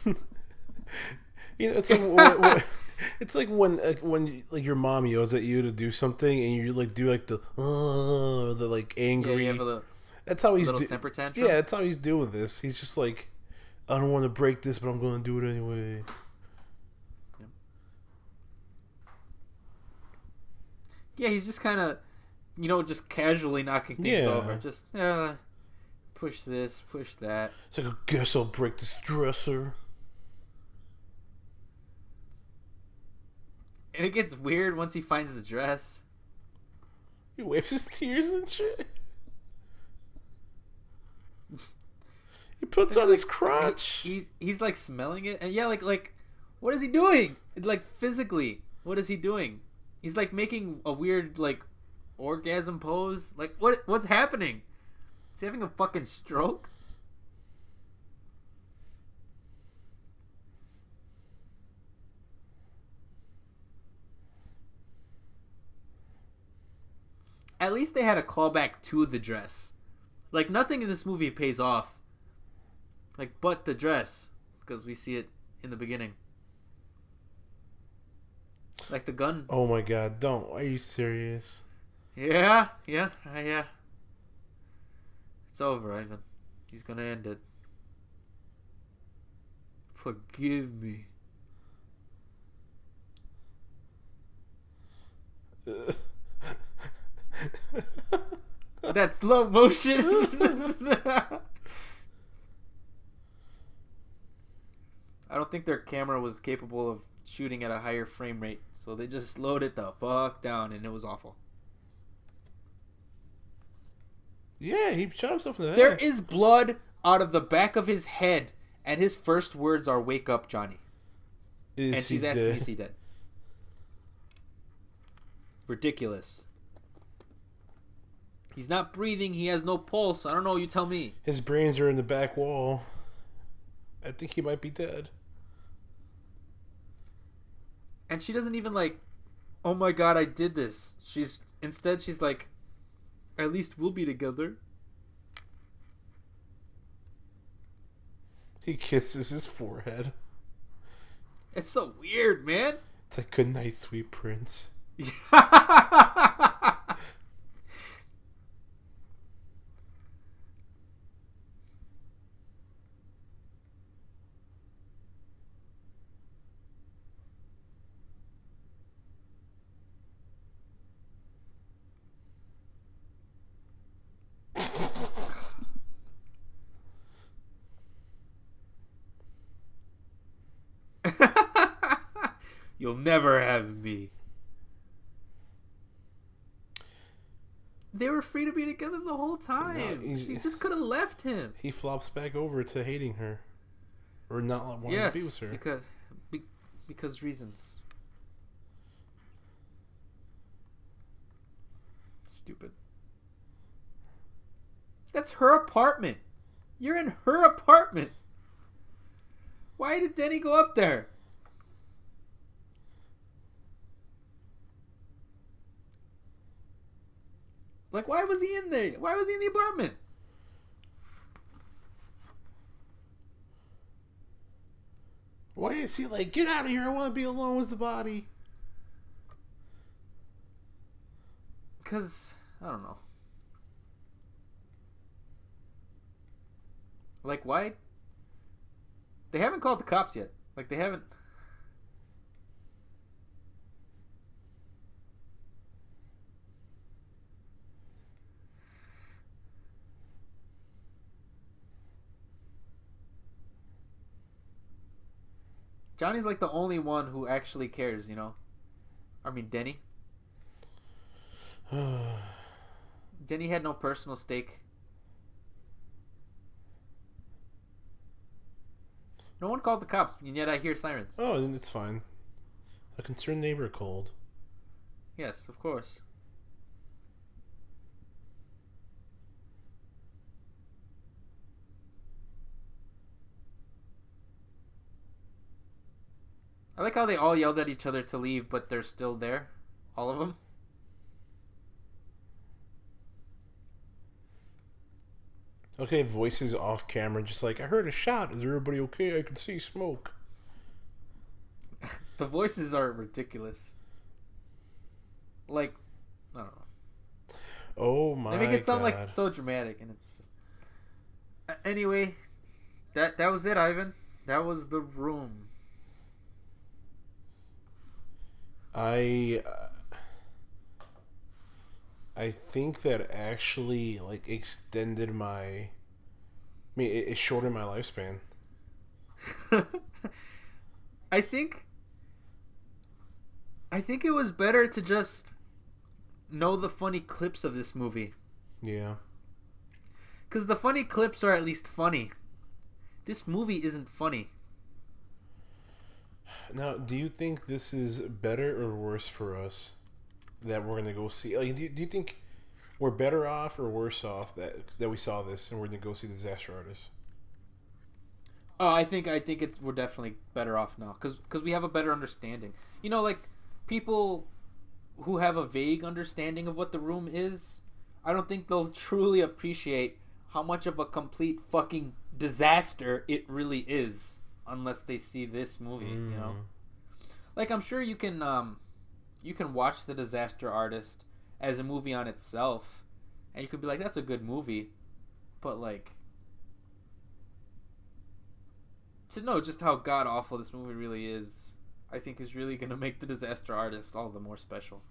S2: you know, it's like it's like when like your mom yells at you to do something and you like do like the like angry.
S1: Yeah,
S2: that's how he's
S1: doing. Temper tantrum.
S2: Yeah, that's how he's doing this. He's just like, I don't want to break this, but I'm going to do it anyway.
S1: Yeah, he's just kind of, you know, just casually knocking things over. Just push this, push that.
S2: It's like, I guess I'll break this dresser.
S1: And it gets weird once he finds the dress.
S2: He wipes his tears and shit. He puts it on his crotch.
S1: He's like smelling it, and yeah, like, what is he doing? Like physically, what is he doing? He's like making a weird like orgasm pose. Like what's happening? Is he having a fucking stroke? At least they had a callback to the dress. Like nothing in this movie pays off. Like, but the dress, because we see it in the beginning. Like the gun.
S2: Oh my god, don't. Are you serious?
S1: Yeah. It's over, Ivan. He's gonna end it. Forgive me. That slow motion. I don't think their camera was capable of shooting at a higher frame rate, so they just slowed it the fuck down, and it was awful.
S2: Yeah, he shot himself in the head.
S1: There is blood out of the back of his head, and his first words are, "Wake up, Johnny." And she's asking, is he dead? Ridiculous. He's not breathing. He has no pulse. I don't know. You tell me.
S2: His brains are in the back wall. I think he might be dead.
S1: And she doesn't even like, oh my god, I did this. Instead she's like, at least we'll be together.
S2: He kisses his forehead.
S1: It's so weird, man.
S2: It's like, good night, sweet prince.
S1: You'll never have me. They were free to be together the whole time.
S2: No,
S1: she just could have left him.
S2: He flops back over to hating her. Or not wanting to be with her.
S1: Because reasons. Stupid. That's her apartment. You're in her apartment. Why did Denny go up there? Like, why was he in there? Why was he in the apartment?
S2: Why is he like, get out of here, I want to be alone with the body?
S1: Because, I don't know. Like, why? They haven't called the cops yet. Like, they haven't. Johnny's like the only one who actually cares, you know? I mean, Denny. Denny had no personal stake. No one called the cops, and yet I hear sirens.
S2: Oh, then it's fine. A concerned neighbor called.
S1: Yes, of course. I like how they all yelled at each other to leave, but they're still there. All of them.
S2: Okay, voices off camera, just like, I heard a shot. Is everybody okay? I can see smoke.
S1: The voices are ridiculous. Like, I don't know.
S2: Oh my god.
S1: They make it sound like so dramatic, and it's just. Anyway, that was it, Ivan. That was The Room.
S2: I think that actually like extended my. I mean, it shortened my lifespan.
S1: I think it was better to just know the funny clips of this movie.
S2: Yeah.
S1: Because the funny clips are at least funny. This movie isn't funny.
S2: Now, do you think this is better or worse for us that we're gonna go see? Like, do you think we're better off or worse off that we saw this and we're gonna go see Disaster Artist?
S1: Oh, I think we're definitely better off now because we have a better understanding. You know, like people who have a vague understanding of what The Room is, I don't think they'll truly appreciate how much of a complete fucking disaster it really is. Unless they see this movie, you know, like I'm sure you can watch The Disaster Artist as a movie on itself, and you could be like, that's a good movie, but like to know just how god awful this movie really is, I think is really gonna make The Disaster Artist all the more special.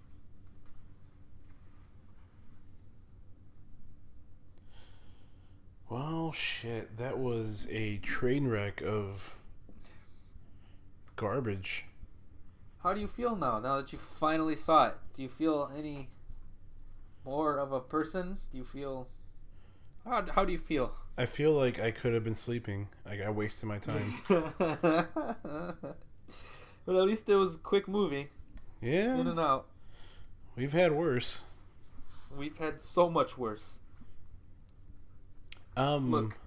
S2: Well, shit, that was a train wreck of garbage.
S1: How do you feel now that you finally saw it? Do you feel any more of a person? Do you feel how do you feel?
S2: I feel like I could have been sleeping. Like I wasted my time.
S1: But at least it was a quick movie.
S2: Yeah.
S1: In and out.
S2: We've had worse.
S1: We've had so much worse. Look,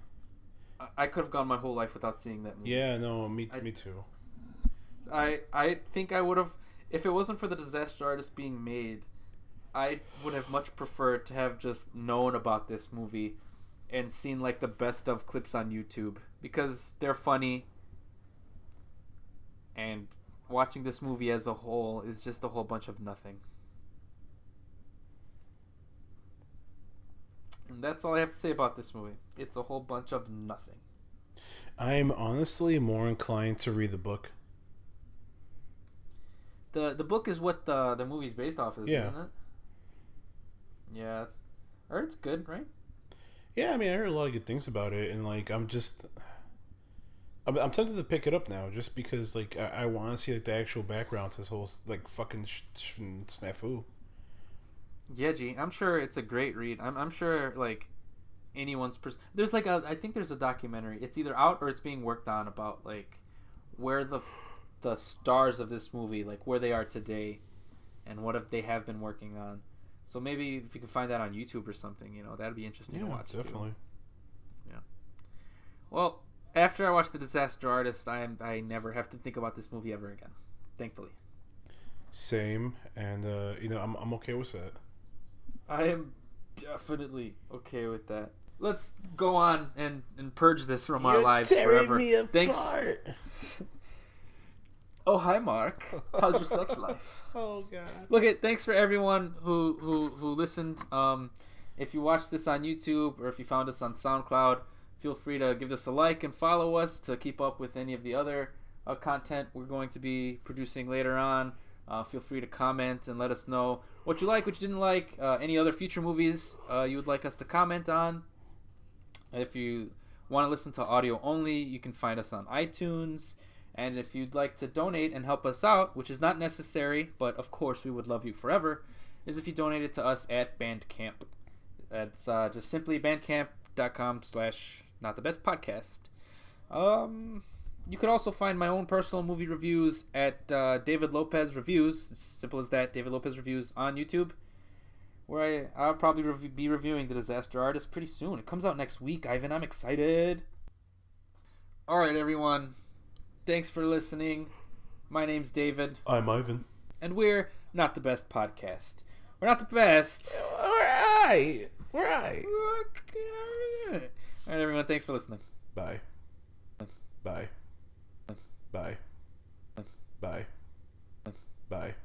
S1: I could have gone my whole life without seeing that movie.
S2: Yeah, no, me too.
S1: I think I would have, if it wasn't for the Disaster Artist being made, I would have much preferred to have just known about this movie and seen like the best of clips on YouTube because they're funny. And watching this movie as a whole is just a whole bunch of nothing. And that's all I have to say about this movie. It's a whole bunch of nothing.
S2: I'm honestly more inclined to read the book.
S1: The book is what the movie's based off of,
S2: Yeah.
S1: isn't it? Yeah. I heard it's good, right?
S2: Yeah, I mean, I heard a lot of good things about it, and like, I'm tempted to pick it up now, just because like I want to see like the actual background to this whole like fucking snafu.
S1: Yeah, G. I'm sure it's a great read. I'm sure like anyone's there's like I think there's a documentary. It's either out or it's being worked on about like where the stars of this movie, like where they are today, and what if they have been working on. So maybe if you can find that on YouTube or something, you know, that'd be interesting to watch.
S2: Definitely.
S1: Too. Yeah. Well, after I watch The Disaster Artist, I never have to think about this movie ever again. Thankfully.
S2: Same, and you know, I'm okay with that.
S1: I am definitely okay with that. Let's go on and purge this from our lives forever.
S2: Me apart.
S1: Thanks. Oh, hi, Mark. How's your sex life?
S2: Oh God.
S1: Look, thanks for everyone who listened. If you watched this on YouTube or if you found us on SoundCloud, feel free to give us a like and follow us to keep up with any of the other content we're going to be producing later on. Feel free to comment and let us know what you like, what you didn't like, any other future movies you would like us to comment on. If you want to listen to audio only, you can find us on iTunes. And if you'd like to donate and help us out, which is not necessary, but of course we would love you forever, is if you donate it to us at Bandcamp. That's just simply bandcamp.com/notthebestpodcast. You could also find my own personal movie reviews at David Lopez Reviews. It's simple as that, David Lopez Reviews on YouTube, where I'll probably be reviewing The Disaster Artist pretty soon. It comes out next week, Ivan. I'm excited. All right, everyone. Thanks for listening. My name's David.
S2: I'm Ivan.
S1: And we're Not the Best Podcast. We're not the best.
S2: We're right.
S1: All right, everyone. Thanks for listening.
S2: Bye. Bye. Bye. Bye. Bye.